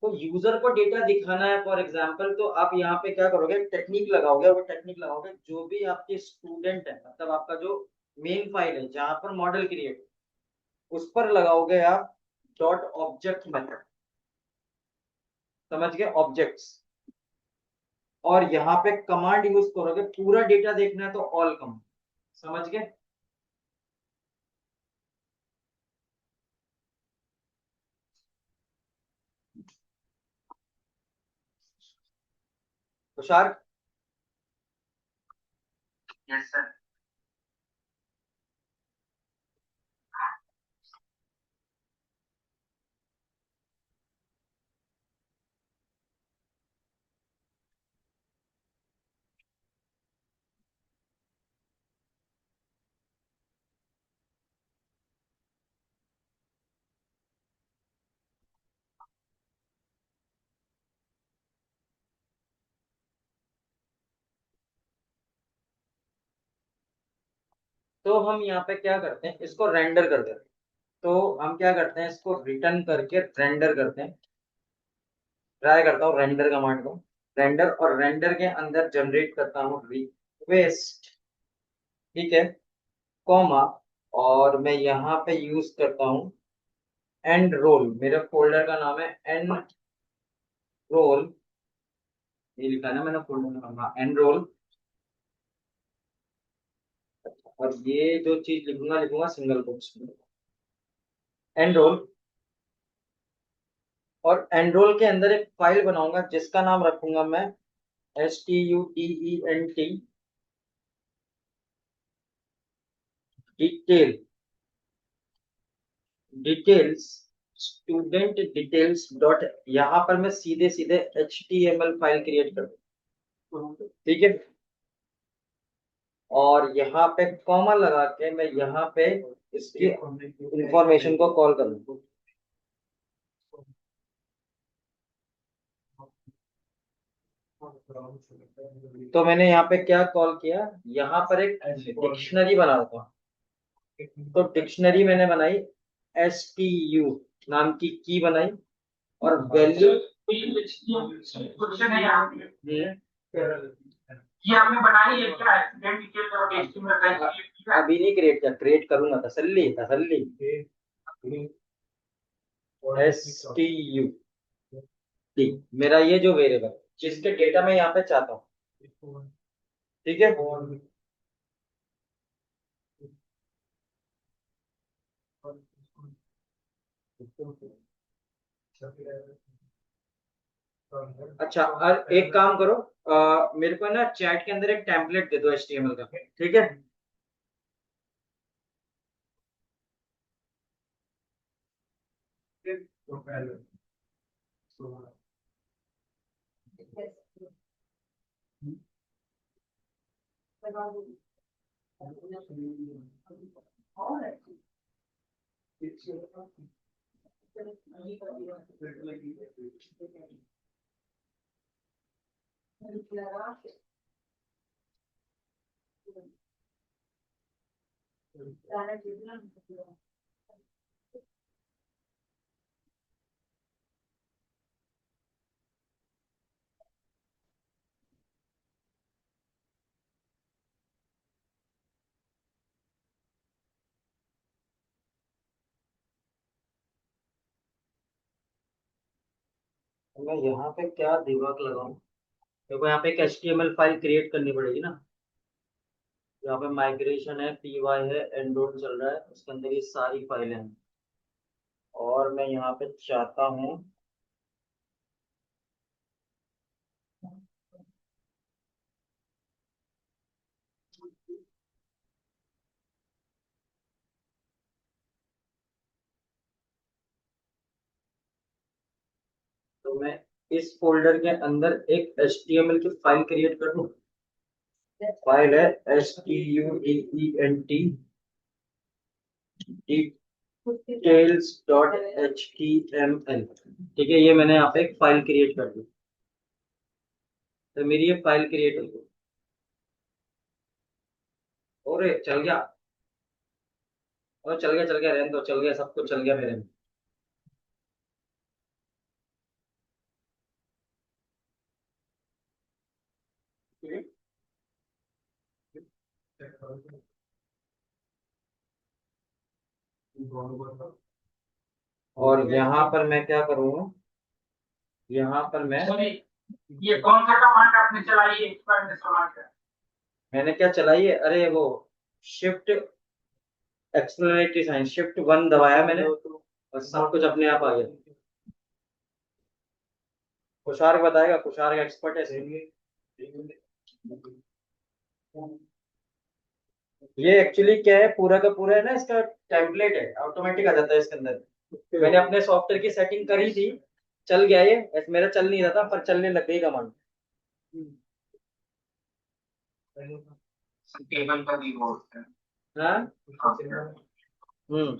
तो यूजर को डेटा दिखाना है फॉर एग्जांपल, तो आप यहाँ पे क्या करोगे, टेक्निक लगाओगे। वो टेक्निक लगाओगे जो भी आपके स्टूडेंट है, मतलब आपका जो मेन फाइल है जहां पर मॉडल क्रिएट, उस पर लगाओगे आप डॉट ऑब्जेक्ट मेथड। समझ गए, ऑब्जेक्ट्स। और यहाँ पे कमांड यूज करोगे, पूरा डेटा देखना है तो ऑल कमांड। समझ गए। तुषार। Yes sir. तो हम यहाँ पे क्या करते हैं, इसको रेंडर कर देते हैं। तो हम क्या करते हैं, इसको रिटर्न करके रेंडर करते हैं। ट्राई करता हूँ रेंडर कमांड को। रेंडर, और रेंडर के अंदर जनरेट करता हूँ रिक्वेस्ट। ठीक है। कॉमा, और मैं यहाँ पे यूज करता हूँ एंड रोल। मेरे फोल्डर का नाम है एन रोल। ये लिखा है ना मैंने फोल्डर का नाम, एन रोल। और ये जो चीज लिखूंगा लिखूंगा सिंगल कोट्स में, एन रोल। और एनरोल के अंदर एक फाइल बनाऊंगा जिसका नाम रखूंगा मैं STUDENT detail, details, student details dot. यहाँ पर मैं सीधे सीधे HTML फाइल क्रिएट कर दूँ। ठीक है। और यहाँ पे कॉमा लगा के मैं यहाँ पे इसकी इंफॉर्मेशन को कॉल कर दूँ। तो मैंने यहाँ पे क्या कॉल किया, यहाँ पर एक डिक्शनरी बना देता हूँ। तो डिक्शनरी मैंने बनाई, STU नाम की बनाई, और वैल्यू क्वेश्चन है यहाँ पे ये आपने बनाई है क्या एक्सीडेंट डिटेल और एस्टिमेट अभी नहीं क्रिएट किया, क्रिएट करूंगा, तसल्ली तसल्ली। STU मेरा ये जो वेरिएबल जिसके डेटा मैं यहाँ पे चाहता हूँ, ठीक है। अच्छा, और एक काम करो, मेरे को ना चैट के अंदर एक टेम्पलेट दे दो HTML का, ठीक है। मैं यहाँ पे क्या दिमाग लगाऊं, देखो यहाँ पे एक HTML फाइल क्रिएट करनी पड़ेगी ना। यहाँ पे माइग्रेशन है, PY है, एंड्रॉइड चल रहा है, उसके अंदर ये सारी फाइलें हैं। और मैं यहाँ पे चाहता हूँ, तो मैं इस फोल्डर के अंदर एक HTML की फाइल क्रिएट कर दूं। फाइल है STUDENT details.html, ठीक है। ये मैंने यहाँ पे एक फाइल क्रिएट कर दी, तो मेरी ये फाइल क्रिएट हो गई। और चल गया, और चल गया, रहने दो, चल गया, सब कुछ चल गया मेरे में। और यहाँ पर मैं क्या करूँगा, यहाँ पर मैं, ये कौन सा कमांड आपने चलाई है एक्सपर्ट कमांड है मैंने क्या चलाई है, अरे वो शिफ्ट एक्सप्लेनेटरी साइन, Shift 1 दबाया मैंने, और सब कुछ अपने आप आ गया। कुशार्क बताएगा, कुशार्क एक्सपर्ट है इसमें। ये एक्चुअली क्या है, पूरा का पूरा है ना, इसका टेम्पलेट है, ऑटोमेटिक आ जाता है इसके अंदर। मैंने अपने सॉफ्टवेयर की सेटिंग करी थी, चल गया ये, मेरा चल नहीं रहा था पर चलने लग गई कमांड। टेबल का भी बोलते हाँ। हैं हम्म।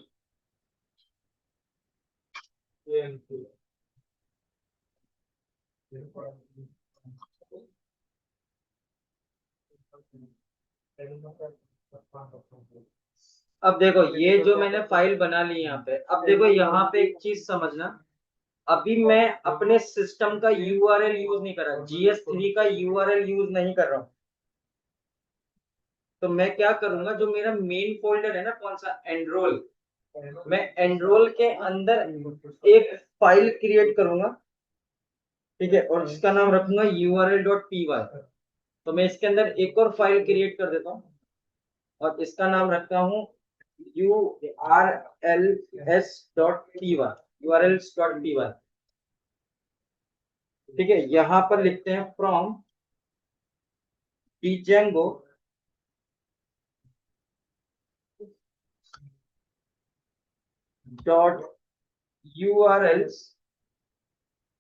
अब देखो ये जो मैंने फाइल बना ली यहाँ पे, अब देखो यहाँ पे एक चीज समझना, अभी मैं अपने सिस्टम का URL यूज नहीं कर रहा, GS3 का URL यूज नहीं कर रहा हूँ। तो मैं क्या करूंगा, जो मेरा मेन फोल्डर है ना, कौन सा, एनरोल, मैं एनरोल के अंदर एक फाइल क्रिएट करूंगा, ठीक है, और इसका नाम रखूंगा url.py। तो मैं इसके अंदर एक और फाइल क्रिएट कर देता हूँ, और इसका नाम रखता हूँ urls.py। ठीक है, यहाँ पर लिखते हैं फ्रॉम django डॉट urls,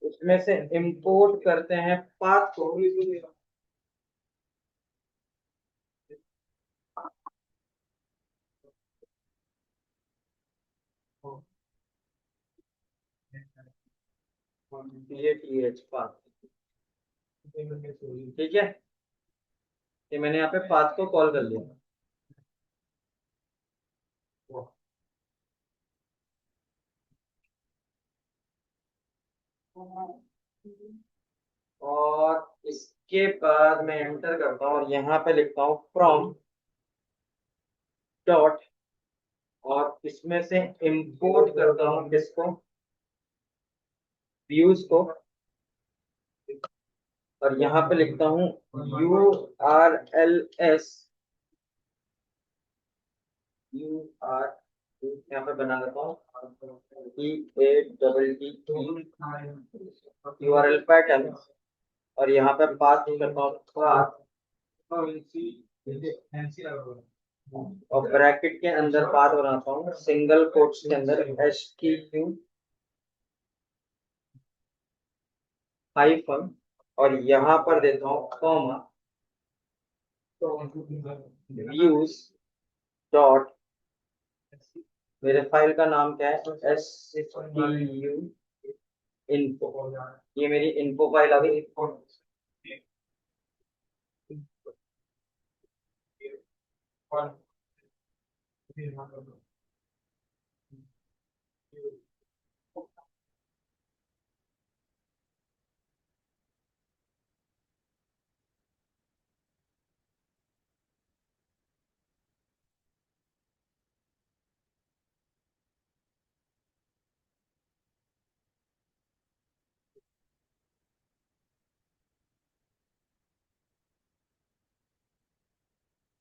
उसमें से इंपोर्ट करते हैं पाथ को, path, ठीक है, ये मैंने यहाँ पे पाथ को कॉल कर लिया। और इसके बाद मैं एंटर करता हूँ और यहाँ पे लिखता हूँ फ्रॉम डॉट, और इसमें से इंपोर्ट करता हूँ किसको, व्यूज को, और यहाँ पे लिखता हूँ URLs, UR, यहाँ पे बना लेता हूँ URL पैटर्न, और यहाँ पे पाथ करता हूँ पाथ, और ब्रैकेट के अंदर पाथ बनाता हूँ सिंगल कोट्स के अंदर HTU हाइफन, और यहाँ पर देता हूँ कॉमा, व्यूज डॉट, मेरे फाइल का नाम क्या है, STU इन्फो, ये मेरी इन्फो फाइल आ गई।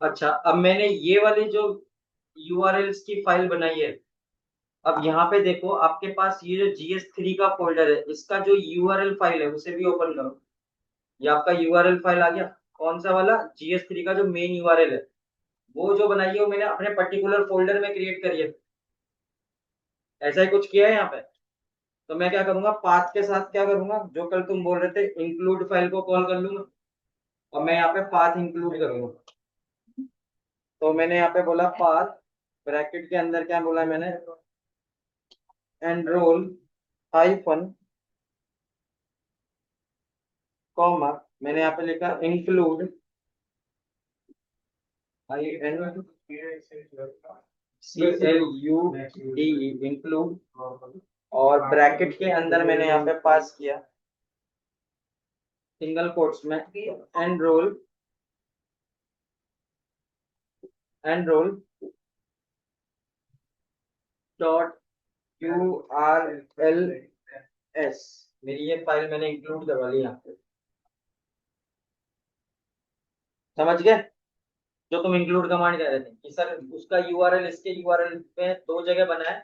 अच्छा, अब मैंने ये वाली जो URLs की फाइल बनाई है, अब यहाँ पे देखो आपके पास ये जो GS3 का फोल्डर है, इसका जो URL फाइल है उसे भी ओपन करो। ये आपका URL फाइल आ गया, कौन सा वाला, GS3 का जो मेन URL है, वो जो बनाई है वो मैंने अपने पर्टिकुलर फोल्डर में क्रिएट करी है। ऐसा ही कुछ किया है यहाँ पे। तो मैं क्या करूंगा, पाथ के साथ क्या करूंगा, जो कल तुम बोल रहे थे इंक्लूड फाइल को कॉल कर लूंगा, और मैं यहाँ पे पाथ इंक्लूड करूंगा। तो मैंने यहाँ पे बोला पाथ, ब्रैकेट के अंदर क्या बोला है मैंने, एनरोल हाइफन कॉमा, मैंने यहाँ पे लिखा इंक्लूड CLUDE इंक्लूड, और ब्रैकेट के अंदर मैंने यहाँ पे पास किया सिंगल कोट्स में एनरोल, एनरोल डॉट URLs, मेरी ये फाइल मैंने इंक्लूड करवा ली यहाँ पे। समझ गए, जो तुम इंक्लूड कमांड कह रहे थे कि सर उसका URL इसके URL पे दो जगह बना है,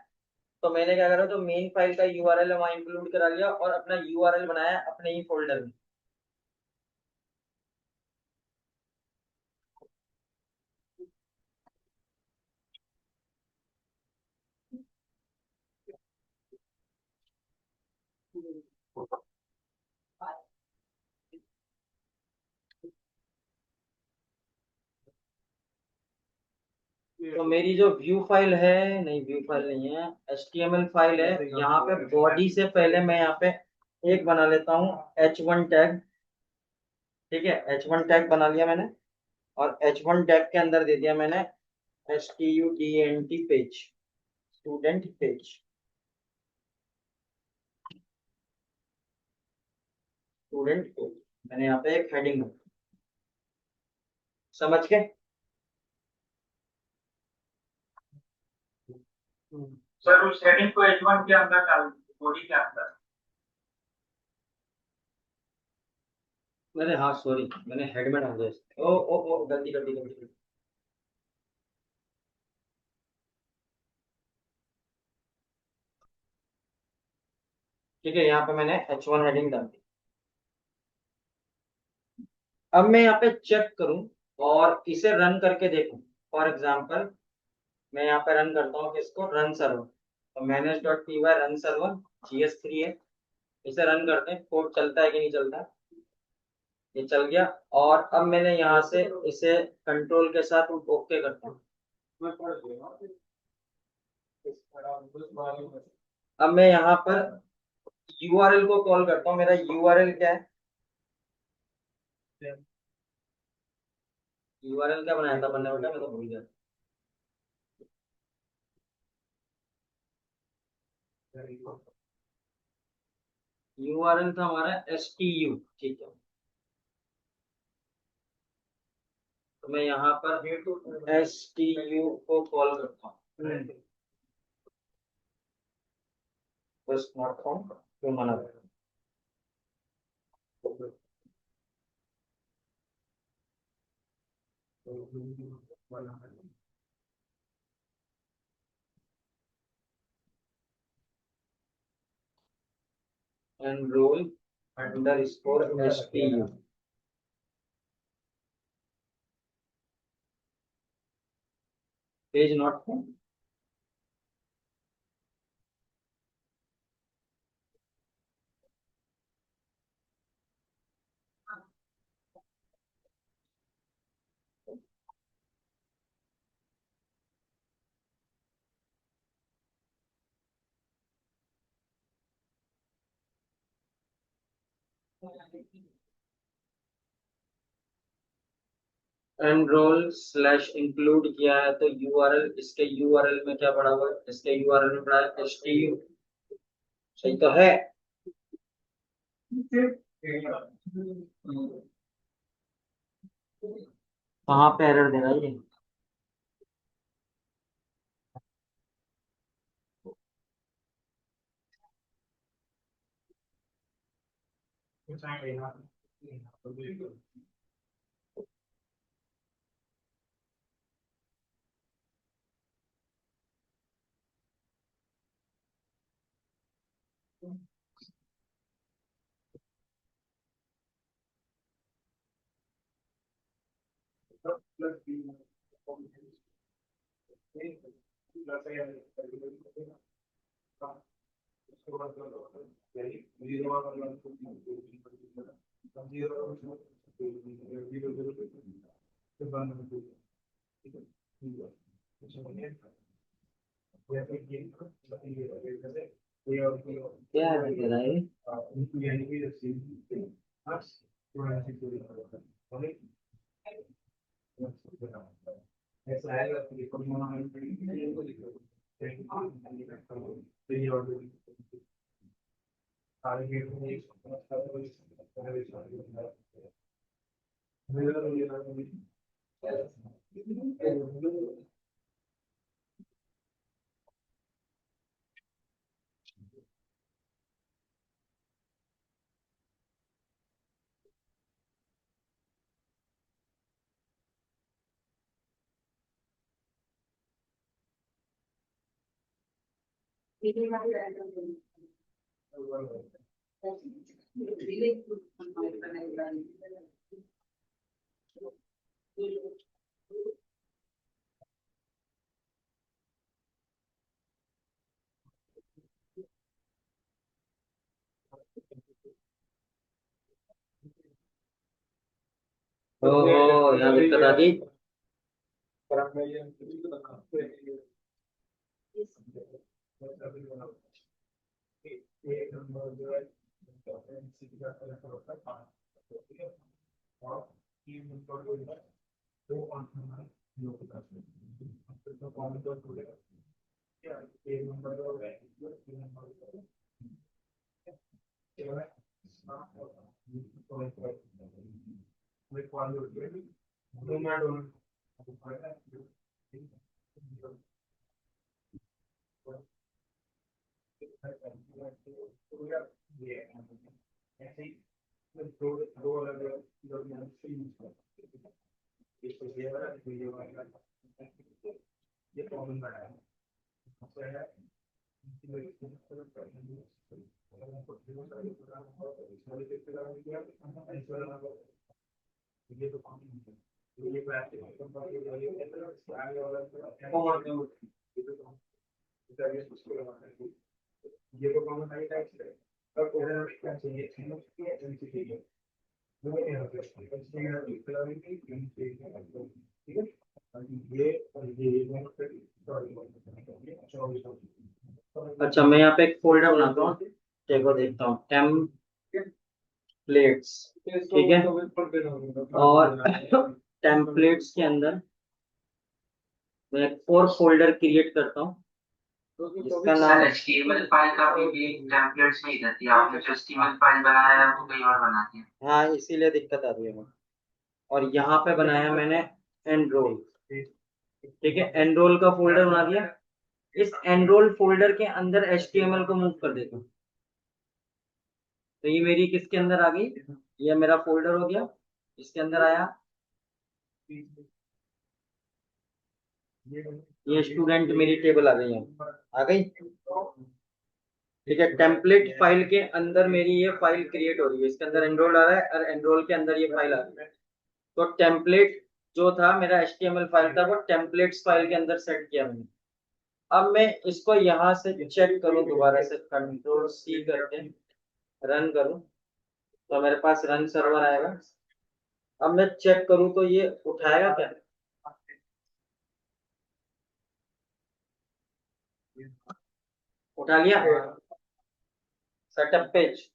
तो मैंने क्या करा, जो मेन फाइल का URL है वहां इंक्लूड करा लिया और अपना URL बनाया अपने ही फोल्डर में। तो मेरी जो व्यू फाइल है, नहीं व्यू फाइल नहीं है, HTML फाइल है, यहाँ पे बॉडी से पहले मैं यहाँ पे एक बना लेता हूँ H1 टैग। ठीक है, H1 टैग बना लिया मैंने, और H1 टैग के अंदर दे दिया मैंने STUDENT page, student page, student page, मैंने यहाँ पे एक हेडिंग, समझ के। सर उस हेडिंग को H1 के अंदर डाल, बॉडी के अंदर। मैंने, हाँ सॉरी, मैंने हेड में डाल दिया, ओ ओ ओ, गलती गलती गलती। ठीक है, यहाँ पे मैंने H1 हेडिंग डाल दी। अब मैं यहाँ पे चेक करूं और इसे रन करके देखूं, फॉर एग्जांपल मैं यहाँ पे रन करता हूँ किसको, रन सर्वर, तो manage.py रन सर्वर GS3 है, इसे रन करते हैं, कोड चलता है कि नहीं चलता है। ये चल गया, और अब मैंने यहाँ से इसे कंट्रोल के साथ ओके करता हूँ। अब मैं यहाँ पर URL को कॉल करता हूँ, मेरा URL क्या है, यूआरएल क्या बनाया था मैंने बेटा, मैं तो भूल गया। यूआरएल था हमारा STU, ठीक है। तो मैं यहाँ पर STU को कॉल करता हूँ, तो स्मार्टफोन क्यों मना कर। Enrol underscore STU, page not found. Enrol slash include किया है तो यूआरएल, इसके यूआरएल में क्या पड़ा हुआ है, इसके यूआरएल में पड़ा है STU, सही तो है। कहाँ पे एरर दे रहा है ये। क्या एरर दे रहा है ये? ओहो, यहाँ दिक्कत आ गई। अच्छा, मैं यहाँ पे एक फोल्डर बनाता हूँ, देखो देखता हूँ टेम्पलेट्स। ठीक है। और टेम्पलेट्स के अंदर मैं एक और फोल्डर क्रिएट करता हूँ जिसका सर नाम, HTML फाइल का भी टेम्पलेट्स नहीं रहती, आपने जो HTML फाइल बनाया है वो कहीं और बनाती है। हाँ इसीलिए दिक्कत आ रही है। और यहाँ पे बनाया मैंने एनरोल। ठीक है, एनरोल का फोल्डर बना दिया। इस एनरोल फोल्डर के अंदर एचटीएमएल को मूव कर देता हूँ। तो ये मेरी किसके अंदर आ गई, ये मेरा फोल्डर हो गया, इसके अंदर आया। ये स्टूडेंट मेरी टेबल आ गई है, आ गई। ठीक है, टेम्पलेट फाइल के अंदर मेरी ये फाइल क्रिएट हो रही है, इसके अंदर एनरोल आ रहा है और एनरोल के अंदर ये फाइल आ रही है। तो टेम्पलेट जो था मेरा एचटीएमएल फाइल था वो टेम्पलेट्स फाइल के अंदर सेट किया मैंने। अब मैं इसको यहाँ से चेक करूँ दोबारा से, कंट्रोल सी करके रन करूँ तो मेरे पास रन सर्वर आएगा। अब मैं चेक करूँ तो ये उठाएगा क्या, उठा लिया। सेटअप पेज,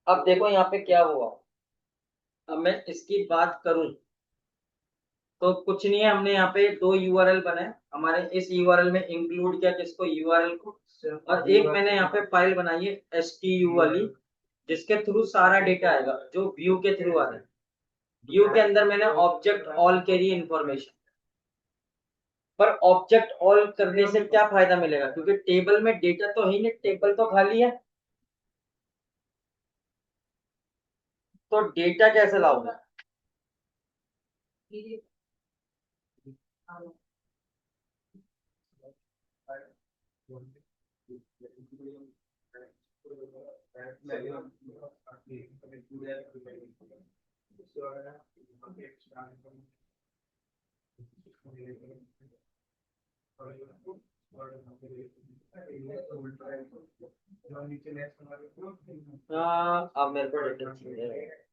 अब देखो यहाँ पे क्या हुआ। अब मैं इसकी बात करूं तो कुछ नहीं है, हमने यहाँ पे दो यूआरएल बनाए। हमारे इस यूआरएल में इंक्लूड किया किसको, यूआरएल को। और एक मैंने यहाँ पे फाइल बनाई है एसटीयू वाली, जिसके थ्रू सारा डेटा आएगा जो व्यू के थ्रू आ रहा है। व्यू के अंदर मैंने ऑब्जेक्ट ऑल कैरी इंफॉर्मेशन। पर ऑब्जेक्ट ऑल करने से क्या फायदा मिलेगा, क्योंकि टेबल में डेटा तो है ही नहीं, टेबल तो खाली है। तो डेटा कैसे लाओगे। हाँ अब मेरे को डेटा चाहिए।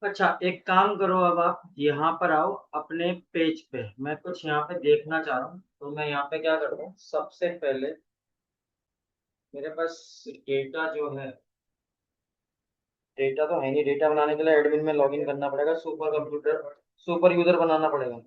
अच्छा एक काम करो, अब आप यहाँ पर आओ अपने पेज पे, मैं कुछ यहाँ पे देखना चाह रहा हूँ। तो मैं यहाँ पे क्या करता हूँ, सबसे पहले मेरे पास डेटा जो है, डेटा तो है नहीं। डेटा बनाने के लिए एडमिन में लॉगिन करना पड़ेगा, सुपर कंप्यूटर सुपर यूजर बनाना पड़ेगा।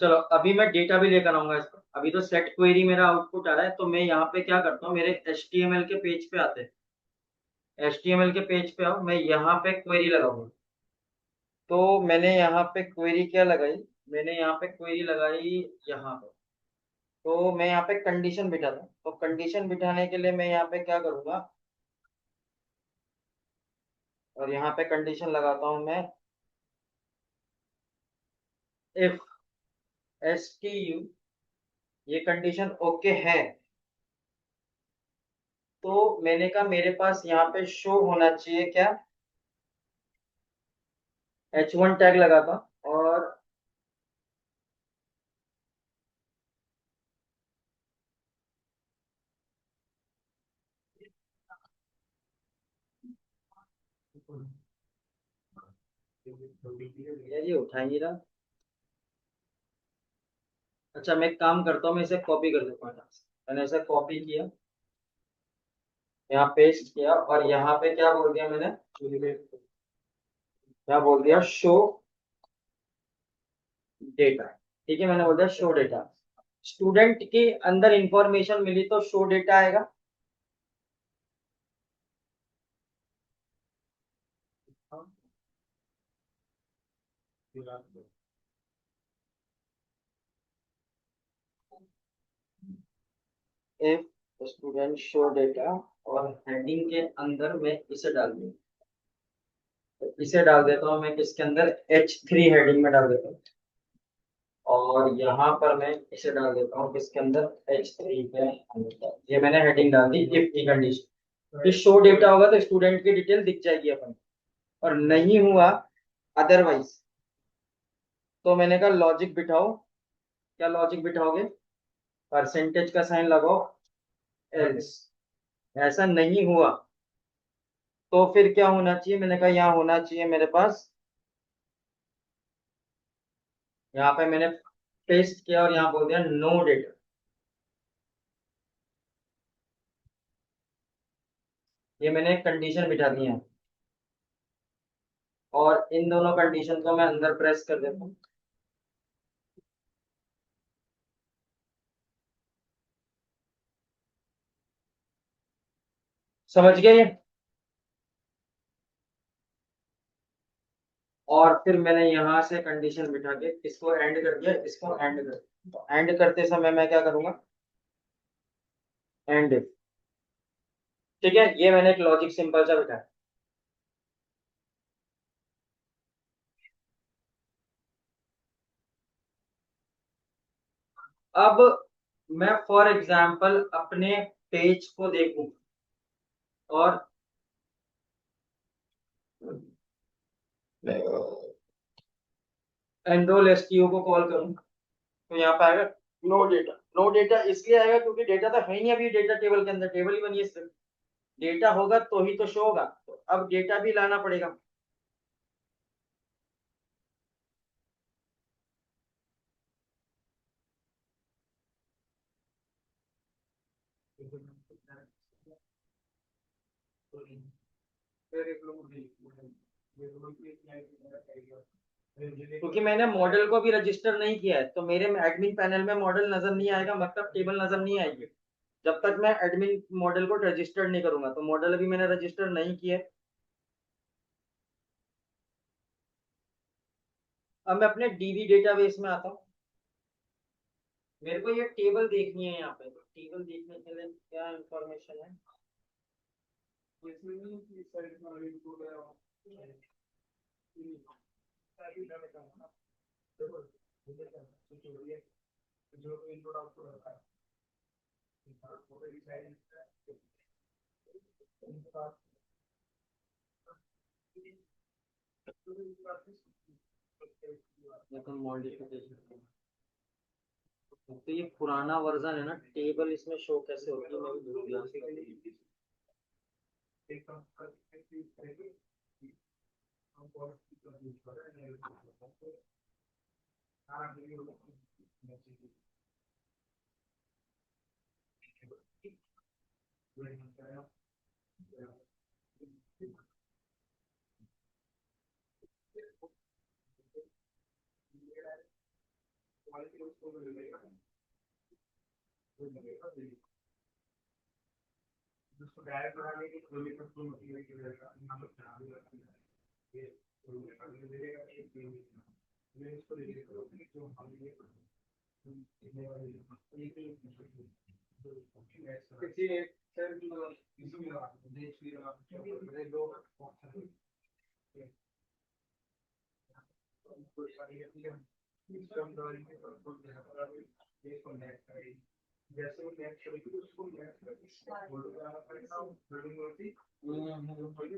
चलो अभी मैं डेटा भी लेकर आऊंगा इसको। अभी तो सेट क्वेरी मेरा आउटपुट आ रहा है, तो मैं यहाँ पे क्या करता हूँ, मेरे एचटीएमएल के पेज पे आते हैं। एचटीएमएल के पेज पे आओ, मैं यहाँ पे क्वेरी लगाऊंगा। तो मैंने यहाँ पे क्वेरी क्या लगाई, मैंने यहाँ पे क्वेरी लगाई यहाँ पे। तो मैं यहाँ पे कंडीशन बिठाता हूँ। तो कंडीशन बिठाने के लिए मैं यहाँ पे क्या करूंगा, और यहाँ पे कंडीशन लगाता हूँ मैं, इफ एस टी यू, ये कंडीशन ओके है, तो मैंने कहा मेरे पास यहाँ पे शो होना चाहिए क्या, H1 टैग लगाता हूँ। और ये उठा ही नहीं रहा। अच्छा मैं एक काम करता हूँ, मैं इसे कॉपी कर देता हूँ यहाँ से। मैंने इसे कॉपी किया, यहाँ पेस्ट किया, और यहाँ पे क्या बोल दिया मैंने, यहाँ बोल दिया शो डेटा। ठीक है, मैंने बोल दिया शो डेटा। स्टूडेंट के अंदर इंफॉर्मेशन मिली तो शो डेटा आएगा। इफ स्टूडेंट शो डेटा, और हेडिंग के अंदर मैं इसे डाल दूँ, तो इसे डाल देता हूँ मैं किसके अंदर, H3 हेडिंग में डाल देता हूँ। और यहाँ पर मैं इसे डाल देता हूँ किसके अंदर, H3 के अंदर। ये मैंने हेडिंग डाल दी इफ की कंडीशन। कि शो डेटा होगा तो स्टूडेंट की डिटेल दिख जाएगी अपन, और नहीं हुआ अदरवाइज, तो मैंने कहा लॉजिक बिठाओ। क्या लॉजिक बिठाओगे, परसेंटेज का साइन लगाओ, एल्स। ऐसा नहीं हुआ तो फिर क्या होना चाहिए, मैंने कहा यहाँ होना चाहिए मेरे पास, यहाँ पे मैंने पेस्ट किया और यहाँ बोल दिया नो डेटा। ये मैंने एक कंडीशन बिठा दी है, और इन दोनों कंडीशन को मैं अंदर प्रेस कर देता हूँ। समझ गए ये। और फिर मैंने यहाँ से कंडीशन बिठा के इसको एंड कर दिया, इसको एंड कर दिया। तो एंड करते समय मैं क्या करूंगा, एंड। ठीक है, ये मैंने एक लॉजिक सिंपल सा बिठाया। अब मैं फॉर एग्जांपल अपने पेज को देखूं और एनरोल एसटीओ को कॉल करूं, तो यहाँ पे आएगा नो डेटा। नो डेटा इसलिए आएगा क्योंकि डेटा तो है ही नहीं अभी डेटा टेबल के अंदर, टेबल ही बनी है सिर्फ। डेटा होगा तो ही तो शो होगा, तो अब डेटा भी लाना पड़ेगा। क्योंकि मैंने मॉडल को भी रजिस्टर नहीं किया है, तो मेरे एडमिन पैनल में मॉडल नजर नहीं आएगा, मतलब टेबल नजर नहीं आएगी जब तक मैं एडमिन मॉडल को रजिस्टर नहीं करूंगा। तो मॉडल अभी मैंने रजिस्टर नहीं किया है। अब मैं अपने डीबी डेटाबेस में आता हूँ। मेरे को ये टेबल देखनी है, यहाँ पे तो टेबल देखने के लिए क्या इंफॉर्मेशन है। मॉडिफिकेशन, तो ये पुराना वर्जन है ना, टेबल इसमें शो कैसे होती है मैं भी भूल गया।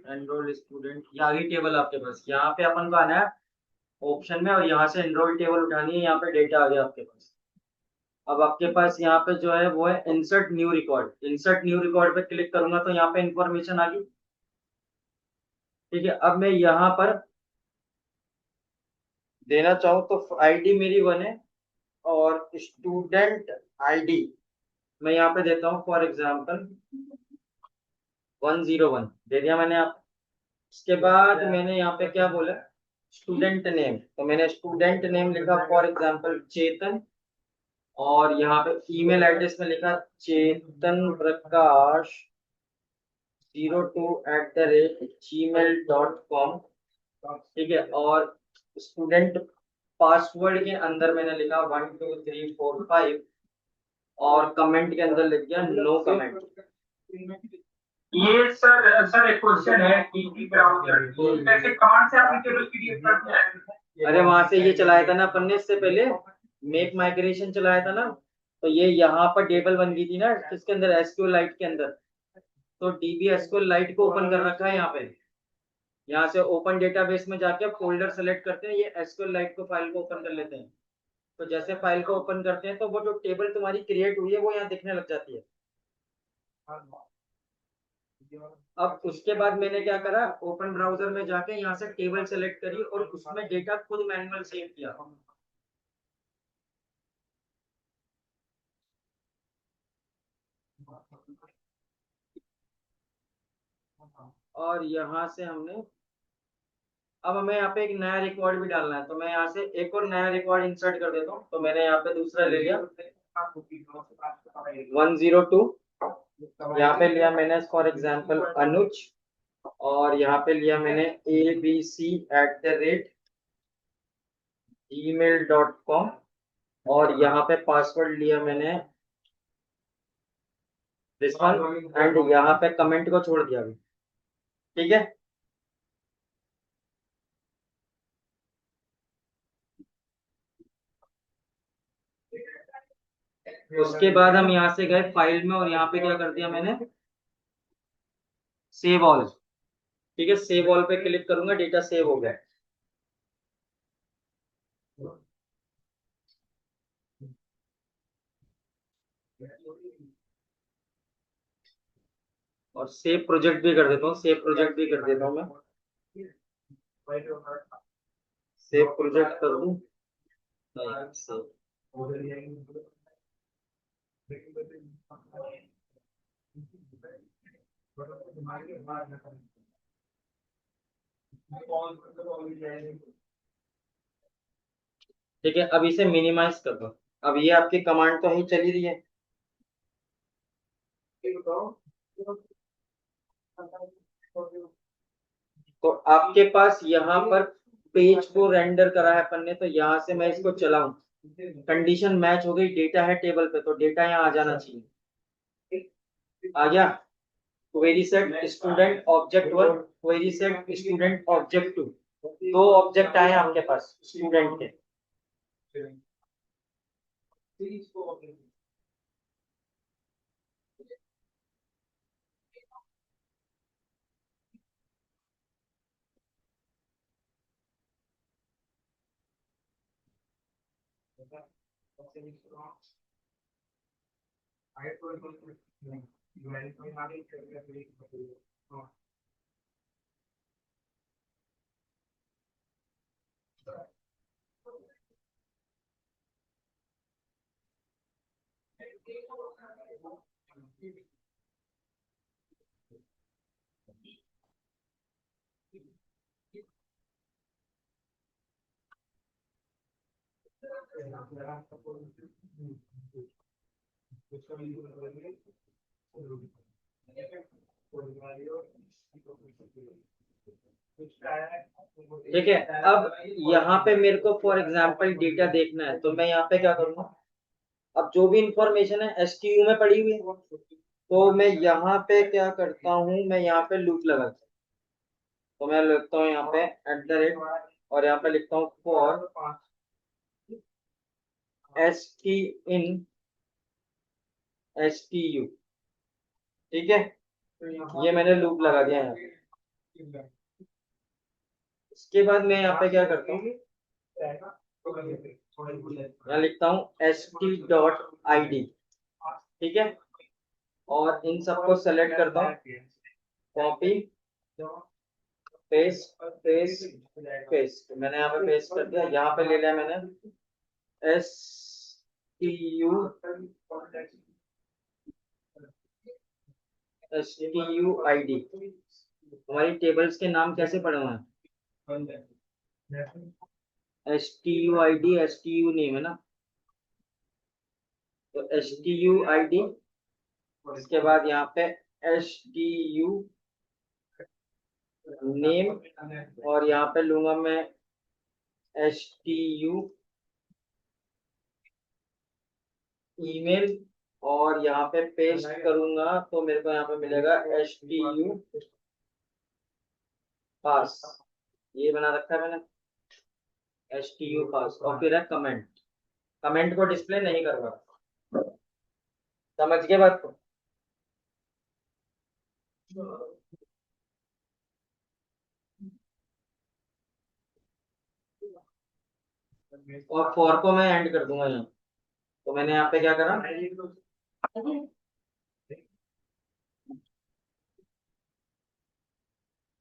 एनरोल्ड स्टूडेंट, ये आगे टेबल आपके पास, यहाँ पे अपन को आना है ऑप्शन में, और यहाँ से एनरोल टेबल उठानी है, यहाँ पे डेटा आ गया आपके पास। अब आपके पास यहाँ पे जो है वो है insert new record. Insert new record पे क्लिक करूंगा तो यहाँ पे इंफॉर्मेशन आ गई। ठीक है, अब मैं यहाँ पर देना चाहूँ तो आईडी मेरी 1 है, और स्टूडेंट आईडी मैं यहाँ पे देता हूँ फॉर एग्जांपल 101 दे दिया मैंने। आप इसके बाद मैंने यहाँ पे क्या बोला, स्टूडेंट नेम, तो मैंने स्टूडेंट नेम लिखा फॉर एग्जांपल चेतन, और यहाँ पे ईमेल एड्रेस में लिखा चेतन प्रकाश 02@gmail.com। ठीक है, और स्टूडेंट पासवर्ड के अंदर मैंने लिखा 12345, और कमेंट के अंदर लिख दिया नो कमेंट। ये सर एक क्वेश्चन है कि ब्राउजर कैसे कमांड से आपने टेबल क्रिएट करते हैं? अरे वहां से ये चलाया था ना अपन ने इससे पहले, मेक माइग्रेशन चलाया था ना, तो ये यहाँ पर टेबल बन गई थी ना किसके अंदर, एसक्यूएल लाइट के अंदर। तो डीबी एसक्यूएल लाइट को ओपन कर रखा है यहाँ पे। यहाँ से ओपन डेटाबेस में जाके फोल्डर सेलेक्ट करते हैं, ये एसक्यूएल लाइट को फाइल को ओपन कर लेते हैं। तो जैसे फाइल को ओपन करते हैं तो वो जो टेबल तुम्हारी क्रिएट हुई है वो यहाँ दिखने लग जाती है। अब उसके बाद मैंने क्या करा, ओपन ब्राउजर में जाके यहाँ से टेबल सेलेक्ट करी और उसमें डेटा खुद मैनुअल सेव किया। और यहाँ से हमने, अब हमें यहाँ पे एक नया रिकॉर्ड भी डालना है, तो मैं यहाँ से एक और नया रिकॉर्ड इंसर्ट कर देता हूँ। तो मैंने यहाँ पे दूसरा ले लिया 102, यहाँ पे लिया मैंने फॉर एग्जाम्पल अनुज, और यहाँ पे लिया मैंने abc@gmail.com, और यहाँ पे पासवर्ड लिया मैंने दिस वन, एंड यहाँ पे कमेंट को छोड़ दिया अभी। ठीक है, उसके बाद हम यहाँ से गए फाइल में, और यहाँ पे क्या कर दिया मैंने, सेव ऑल। ठीक है, सेव ऑल पे क्लिक करूंगा, डेटा सेव हो गया। और सेव प्रोजेक्ट भी कर देता हूँ, सेव प्रोजेक्ट भी कर देता हूँ मैं, सेव प्रोजेक्ट कर दूं, नहीं सेव। ठीक है, अब इसे मिनिमाइज कर दो। अब ये आपकी कमांड तो ही चली रही है। तो आपके पास यहाँ पर पेज को रेंडर करा है अपन ने, तो यहाँ से मैं इसको चलाऊं, कंडीशन मैच हो गई, डेटा है टेबल पे, तो डेटा यहाँ आ जाना चाहिए। आ गया। Query set student object 1, query set student object 2, दो ऑब्जेक्ट आए आपके पास स्टूडेंट के। ठीक है, अब यहाँ पे मेरे को फॉर एग्जांपल डेटा देखना है, तो मैं यहाँ पे क्या करूँगा, अब जो भी इंफॉर्मेशन है एसटीयू में पड़ी हुई है, तो मैं यहाँ पे क्या करता हूँ, मैं यहाँ पे लूप लगाता हूँ। तो मैं लिखता हूँ यहाँ पे @ और यहाँ पे लिखता हूँ फॉर st in stu। ठीक है, ये मैंने लूप लगा दिया यहाँ पे। इसके बाद मैं यहाँ पे क्या करता हूँ, यहाँ लिखता हूँ st.id। ठीक है, और इन सबको सेलेक्ट करता हूँ, कॉपी पेस्ट पेस्ट पेस्ट, मैंने यहाँ पे पेस्ट कर दिया। यहाँ पे ले लिया मैंने टी यू STUID। हमारी टेबल्स के नाम कैसे पड़े हुए हैं? STUID नेम है ना, तो STUID। इसके बाद यहाँ पे STU नेम, और यहाँ पे लूंगा मैं STU ईमेल, और यहाँ पे पेस्ट करूंगा तो मेरे को यहाँ पे मिलेगा STU पास। ये बना रखा है मैंने, STU पास, और फिर है कमेंट। कमेंट को डिस्प्ले नहीं करूंगा। समझ के बात को? और फॉर को मैं एंड कर दूंगा यहाँ। तो मैंने यहाँ पे क्या करा,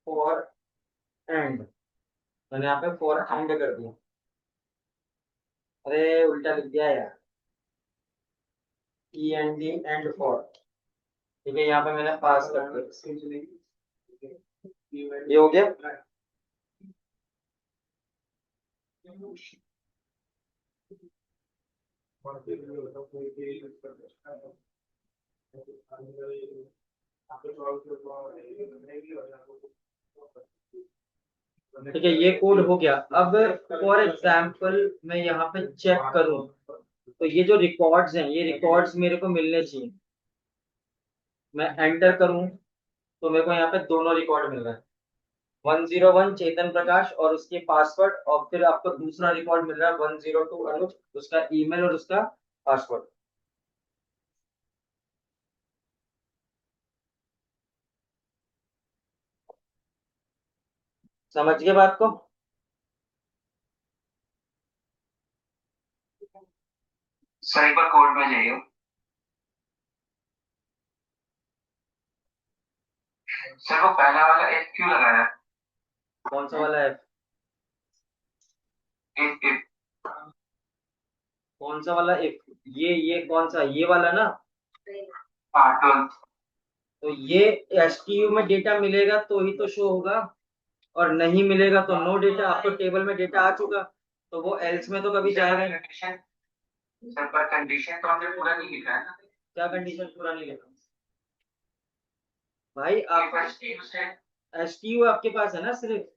फॉर एंड, मैंने यहाँ पे फॉर एंड कर दिया। अरे उल्टा लिख दिया यार, END एंड फॉर। ठीक है, यहाँ पे मैंने पास कर दिया। ये हो गया। ठीक है, ये कोड हो गया। अब फॉर एग्जाम्पल मैं यहाँ पे चेक करूं, तो ये जो रिकॉर्ड्स हैं, ये रिकॉर्ड्स मेरे को मिलने चाहिए। मैं एंटर करूं तो मेरे को यहाँ पे दोनों रिकॉर्ड मिल रहे हैं, 101 चेतन प्रकाश और उसके पासवर्ड, और फिर आपको दूसरा रिकॉर्ड मिल रहा है 102 अनुज, उसका ईमेल और उसका पासवर्ड। समझ गए बात को? सर एक बार कोड में जाइए। सर वो पहला वाला एफ क्यों लगाया? कौन सा वाला है? F F. कौन सा वाला इफ? ये कौन सा, ये वाला ना? हाँ 12। तो ये STU में डेटा मिलेगा तो ही तो शो होगा, और नहीं मिलेगा तो नो डेटा। आपको टेबल में डेटा आ चुका, तो वो एल्स में तो कभी जाएगा नहीं। कंडीशन, सर पर कंडीशन तो हमने पूरा नहीं लिखा है ना। क्या कंडीशन पूरा नहीं लिखा भाई? आप STU आपके पास है ना सिर्फ?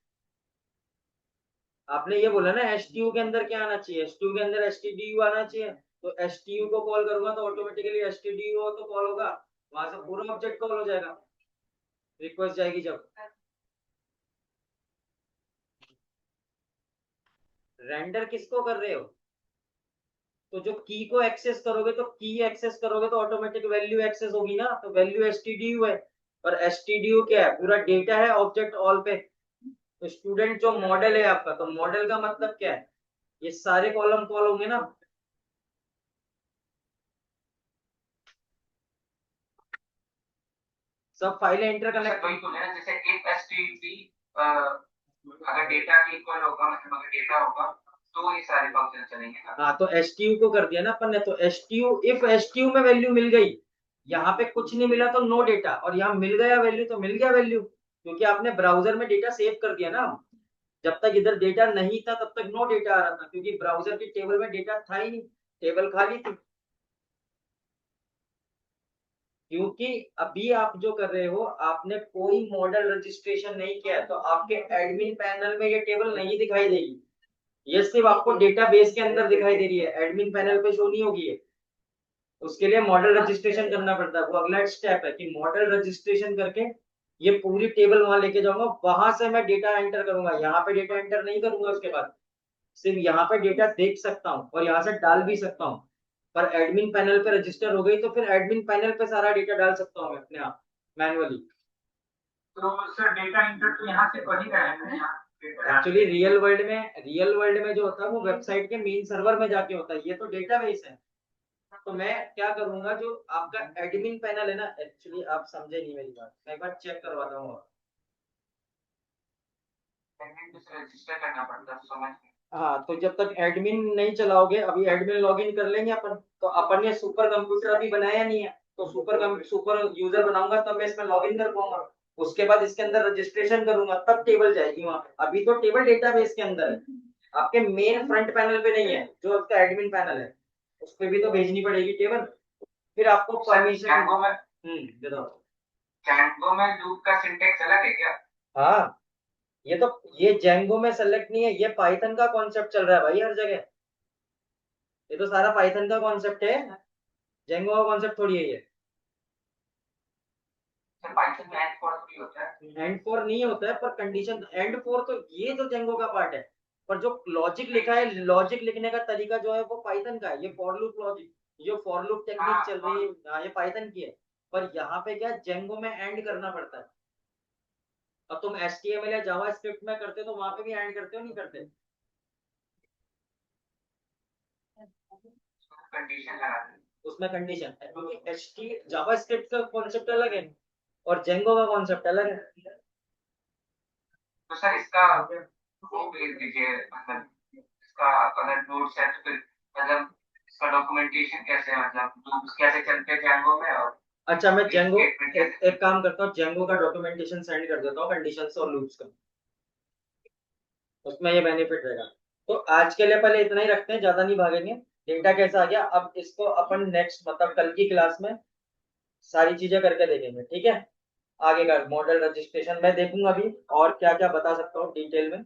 आपने ये बोला ना STU के अंदर क्या आना चाहिए, STU के अंदर STDU आना चाहिए। तो STU को कॉल करूंगा तो ऑटोमेटिकली STDU तो कॉल होगा, वहां से पूरा ऑब्जेक्ट कॉल हो जाएगा, रिक्वेस्ट जाएगी जब। रेंडर किसको कर रहे हो? तो जो की को एक्सेस करोगे, तो की एक्सेस करोगे तो ऑटोमेटिक वैल्यू एक्सेस होगी ना, तो वैल्यू STDU है। और STDU क्या है? पूरा डेटा है ऑब्जेक्ट ऑल पे। तो स्टूडेंट जो मॉडल है आपका, तो मॉडल का मतलब क्या है? ये सारे कॉलम कॉल होंगे ना। सब फाइलें इंटर कनेक्ट। वही तो है ना, जैसे इफ एसटीडी अगर डेटा की इक्वल होगा, मतलब अगर डेटा होगा तो ये सारे फंक्शन चलेंगे ना। हाँ, तो STU को कर दिया ना अपन ने, तो STU, इफ STU में वैल्यू मिल गई, यहाँ पे कुछ नहीं मिला तो नो डेटा, और यहाँ मिल गया वैल्यू तो मिल गया वैल्यू, क्योंकि आपने ब्राउजर में डेटा सेव कर दिया ना। जब तक इधर डेटा नहीं था तब तक नो डेटा आ रहा था, क्योंकि ब्राउजर की टेबल में डेटा था ही नहीं, टेबल खाली थी। क्योंकि अभी आप जो कर रहे हो, आपने कोई मॉडल रजिस्ट्रेशन नहीं किया, तो आपके एडमिन पैनल में ये टेबल नहीं दिखाई देगी। ये सिर्फ आपको डेटाबेस के अंदर दिखाई दे रही है, एडमिन पैनल पे शो नहीं होगी ये। उसके लिए मॉडल रजिस्ट्रेशन करना पड़ता है, वो अगला स्टेप है कि मॉडल रजिस्ट्रेशन करके ये पूरी टेबल वहां लेके जाऊंगा, वहां से मैं डेटा एंटर करूंगा, यहाँ पे डेटा एंटर नहीं करूंगा। उसके बाद सिर्फ यहाँ पे डेटा देख सकता हूँ और यहाँ से डाल भी सकता हूँ। पर एडमिन पैनल पे रजिस्टर हो गई तो फिर एडमिन पैनल पे सारा डेटा डाल सकता हूँ मैं अपने आप मैनुअली। तो सर डेटा इंटर तो यहाँ से कर ही रहे हैं यहाँ। एक्चुअली रियल वर्ल्ड में जो होता है वो वेबसाइट के मेन सर्वर में जाके होता है, ये तो डेटाबेस है। तो मैं क्या करूंगा, जो आपका एडमिन पैनल है ना, एक्चुअली आप समझे नहीं मेरी बात, मैं एक बार चेक करवाता हूँ। पेमेंट रजिस्टर करना पड़ता है, समझ में। हाँ, तो जब तक एडमिन नहीं चलाओगे, अभी एडमिन लॉगिन कर लेंगे अपन, तो अपन ने सुपर कंप्यूटर अभी बनाया नहीं है, तो सुपर यूजर बनाऊंगा तब मैं इसमें लॉगिन कर पाऊंगा। उसके बाद इसके अंदर रजिस्ट्रेशन करूंगा तब टेबल जाएगी वहां पे। अभी तो टेबल डेटाबेस के अंदर है, आपके मेन फ्रंट पैनल पे नहीं है, जो आपका एडमिन पैनल है उस पे भी तो भेजनी पड़ेगी टेबल। फिर आपको परमिशन। जैंगो में बताओ। जैंगो में लूप का सिंटेक्स अलग है क्या? हाँ, ये जेंगो में सेलेक्ट नहीं है, ये पाइथन का कॉन्सेप्ट चल रहा है भाई हर जगह। ये तो सारा पाइथन का कॉन्सेप्ट है, जेंगो का कॉन्सेप्ट थोड़ी है ये। सर पाइथन में एंड फॉर फ्री होता है। एंड फोर नहीं होता है, पर कंडीशन एंड फोर तो ये तो जेंगो का पार्ट है, पर जो लॉजिक लिखा है, लॉजिक लिखने का तरीका जो है वो पाइथन का है। ये फॉर लूप लॉजिक, जो फॉर लूप टेक्निक हाँ चल रही है, हाँ, ये पाइथन की है। पर यहाँ पे क्या, जेंगो में एंड करना पड़ता है। अब तुम HTML या जावा स्क्रिप्ट में करते हो तो वहां पे भी एंड करते हो, नहीं करते? कंडीशन लगा दी। उसमें कंडीशन है, क्योंकि एच टी जावा स्क्रिप्ट का कॉन्सेप्ट अलग है और जेंगो का कॉन्सेप्ट अलग है। तो सर इसका वो भेज दीजिए, मतलब इसका अगर नोट्स है तो फिर मतलब इसका डॉक्यूमेंटेशन कैसे है, मतलब लूप्स कैसे चलते हैं जैंगो में, और अच्छा, मैं इफ जेंगो स्टेटमेंट कैसे। एक काम करता हूँ, जेंगो का डॉक्यूमेंटेशन सेंड कर देता हूँ, कंडीशंस और लूप्स का, उसमें ये बेनिफिट रहेगा। तो आज के लिए पहले इतना ही रखते हैं, ज्यादा नहीं भागेंगे। डेटा कैसा आ गया, अब इसको अपन नेक्स्ट मतलब कल की क्लास में सारी चीजें करके देखेंगे, ठीक है? आगे का मॉडल रजिस्ट्रेशन मैं देखूंगा अभी, और क्या क्या बता सकता हूँ डिटेल में,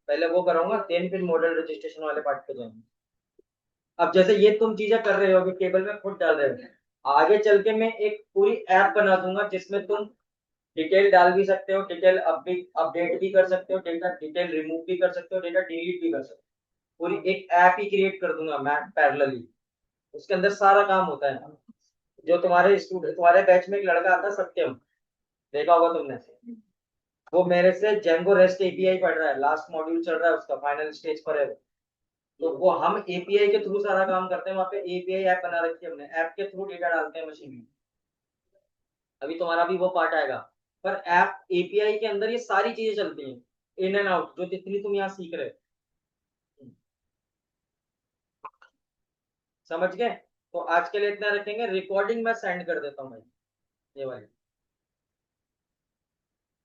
पहले वो कराऊंगा, देन फिर मॉडल रजिस्ट्रेशन वाले पार्ट पे जाएंगे। अब जैसे ये तुम चीजें कर रहे हो अभी टेबल में खुद डाल रहे हो, आगे चल के मैं एक पूरी ऐप बना दूंगा जिसमें तुम डिटेल डाल भी सकते हो, डिटेल अपडेट भी कर सकते हो, डेटा डिटेल रिमूव भी कर सकते हो, डेटा डिलीट भी कर सकते हो। पूरी एक ऐप ही क्रिएट कर दूंगा मैं पैरेलली, उसके अंदर सारा काम होता है। जो तुम्हारे स्टूडेंट, तुम्हारे बैच में एक लड़का आता है सत्यम, देखा होगा तुमने, वो मेरे से जेंगो रेस्ट एपीआई पढ़ रहा है, लास्ट मॉड्यूल चल रहा है उसका, फाइनल स्टेज पर है वो। तो वो हम एपीआई के थ्रू सारा काम करते हैं, वहाँ पे एपीआई ऐप बना रखी है हमने, ऐप के थ्रू डेटा डालते हैं मशीन में। अभी तुम्हारा भी वो पार्ट आएगा, पर ऐप एपीआई के अंदर ये सारी चीजें चलती हैं, इन एंड आउट, जो जितनी तुम यहाँ सीख रहे हो। समझ गए? तो आज के लिए इतना रखेंगे, रिकॉर्डिंग मैं सेंड कर देता हूँ भाई, ये वाली।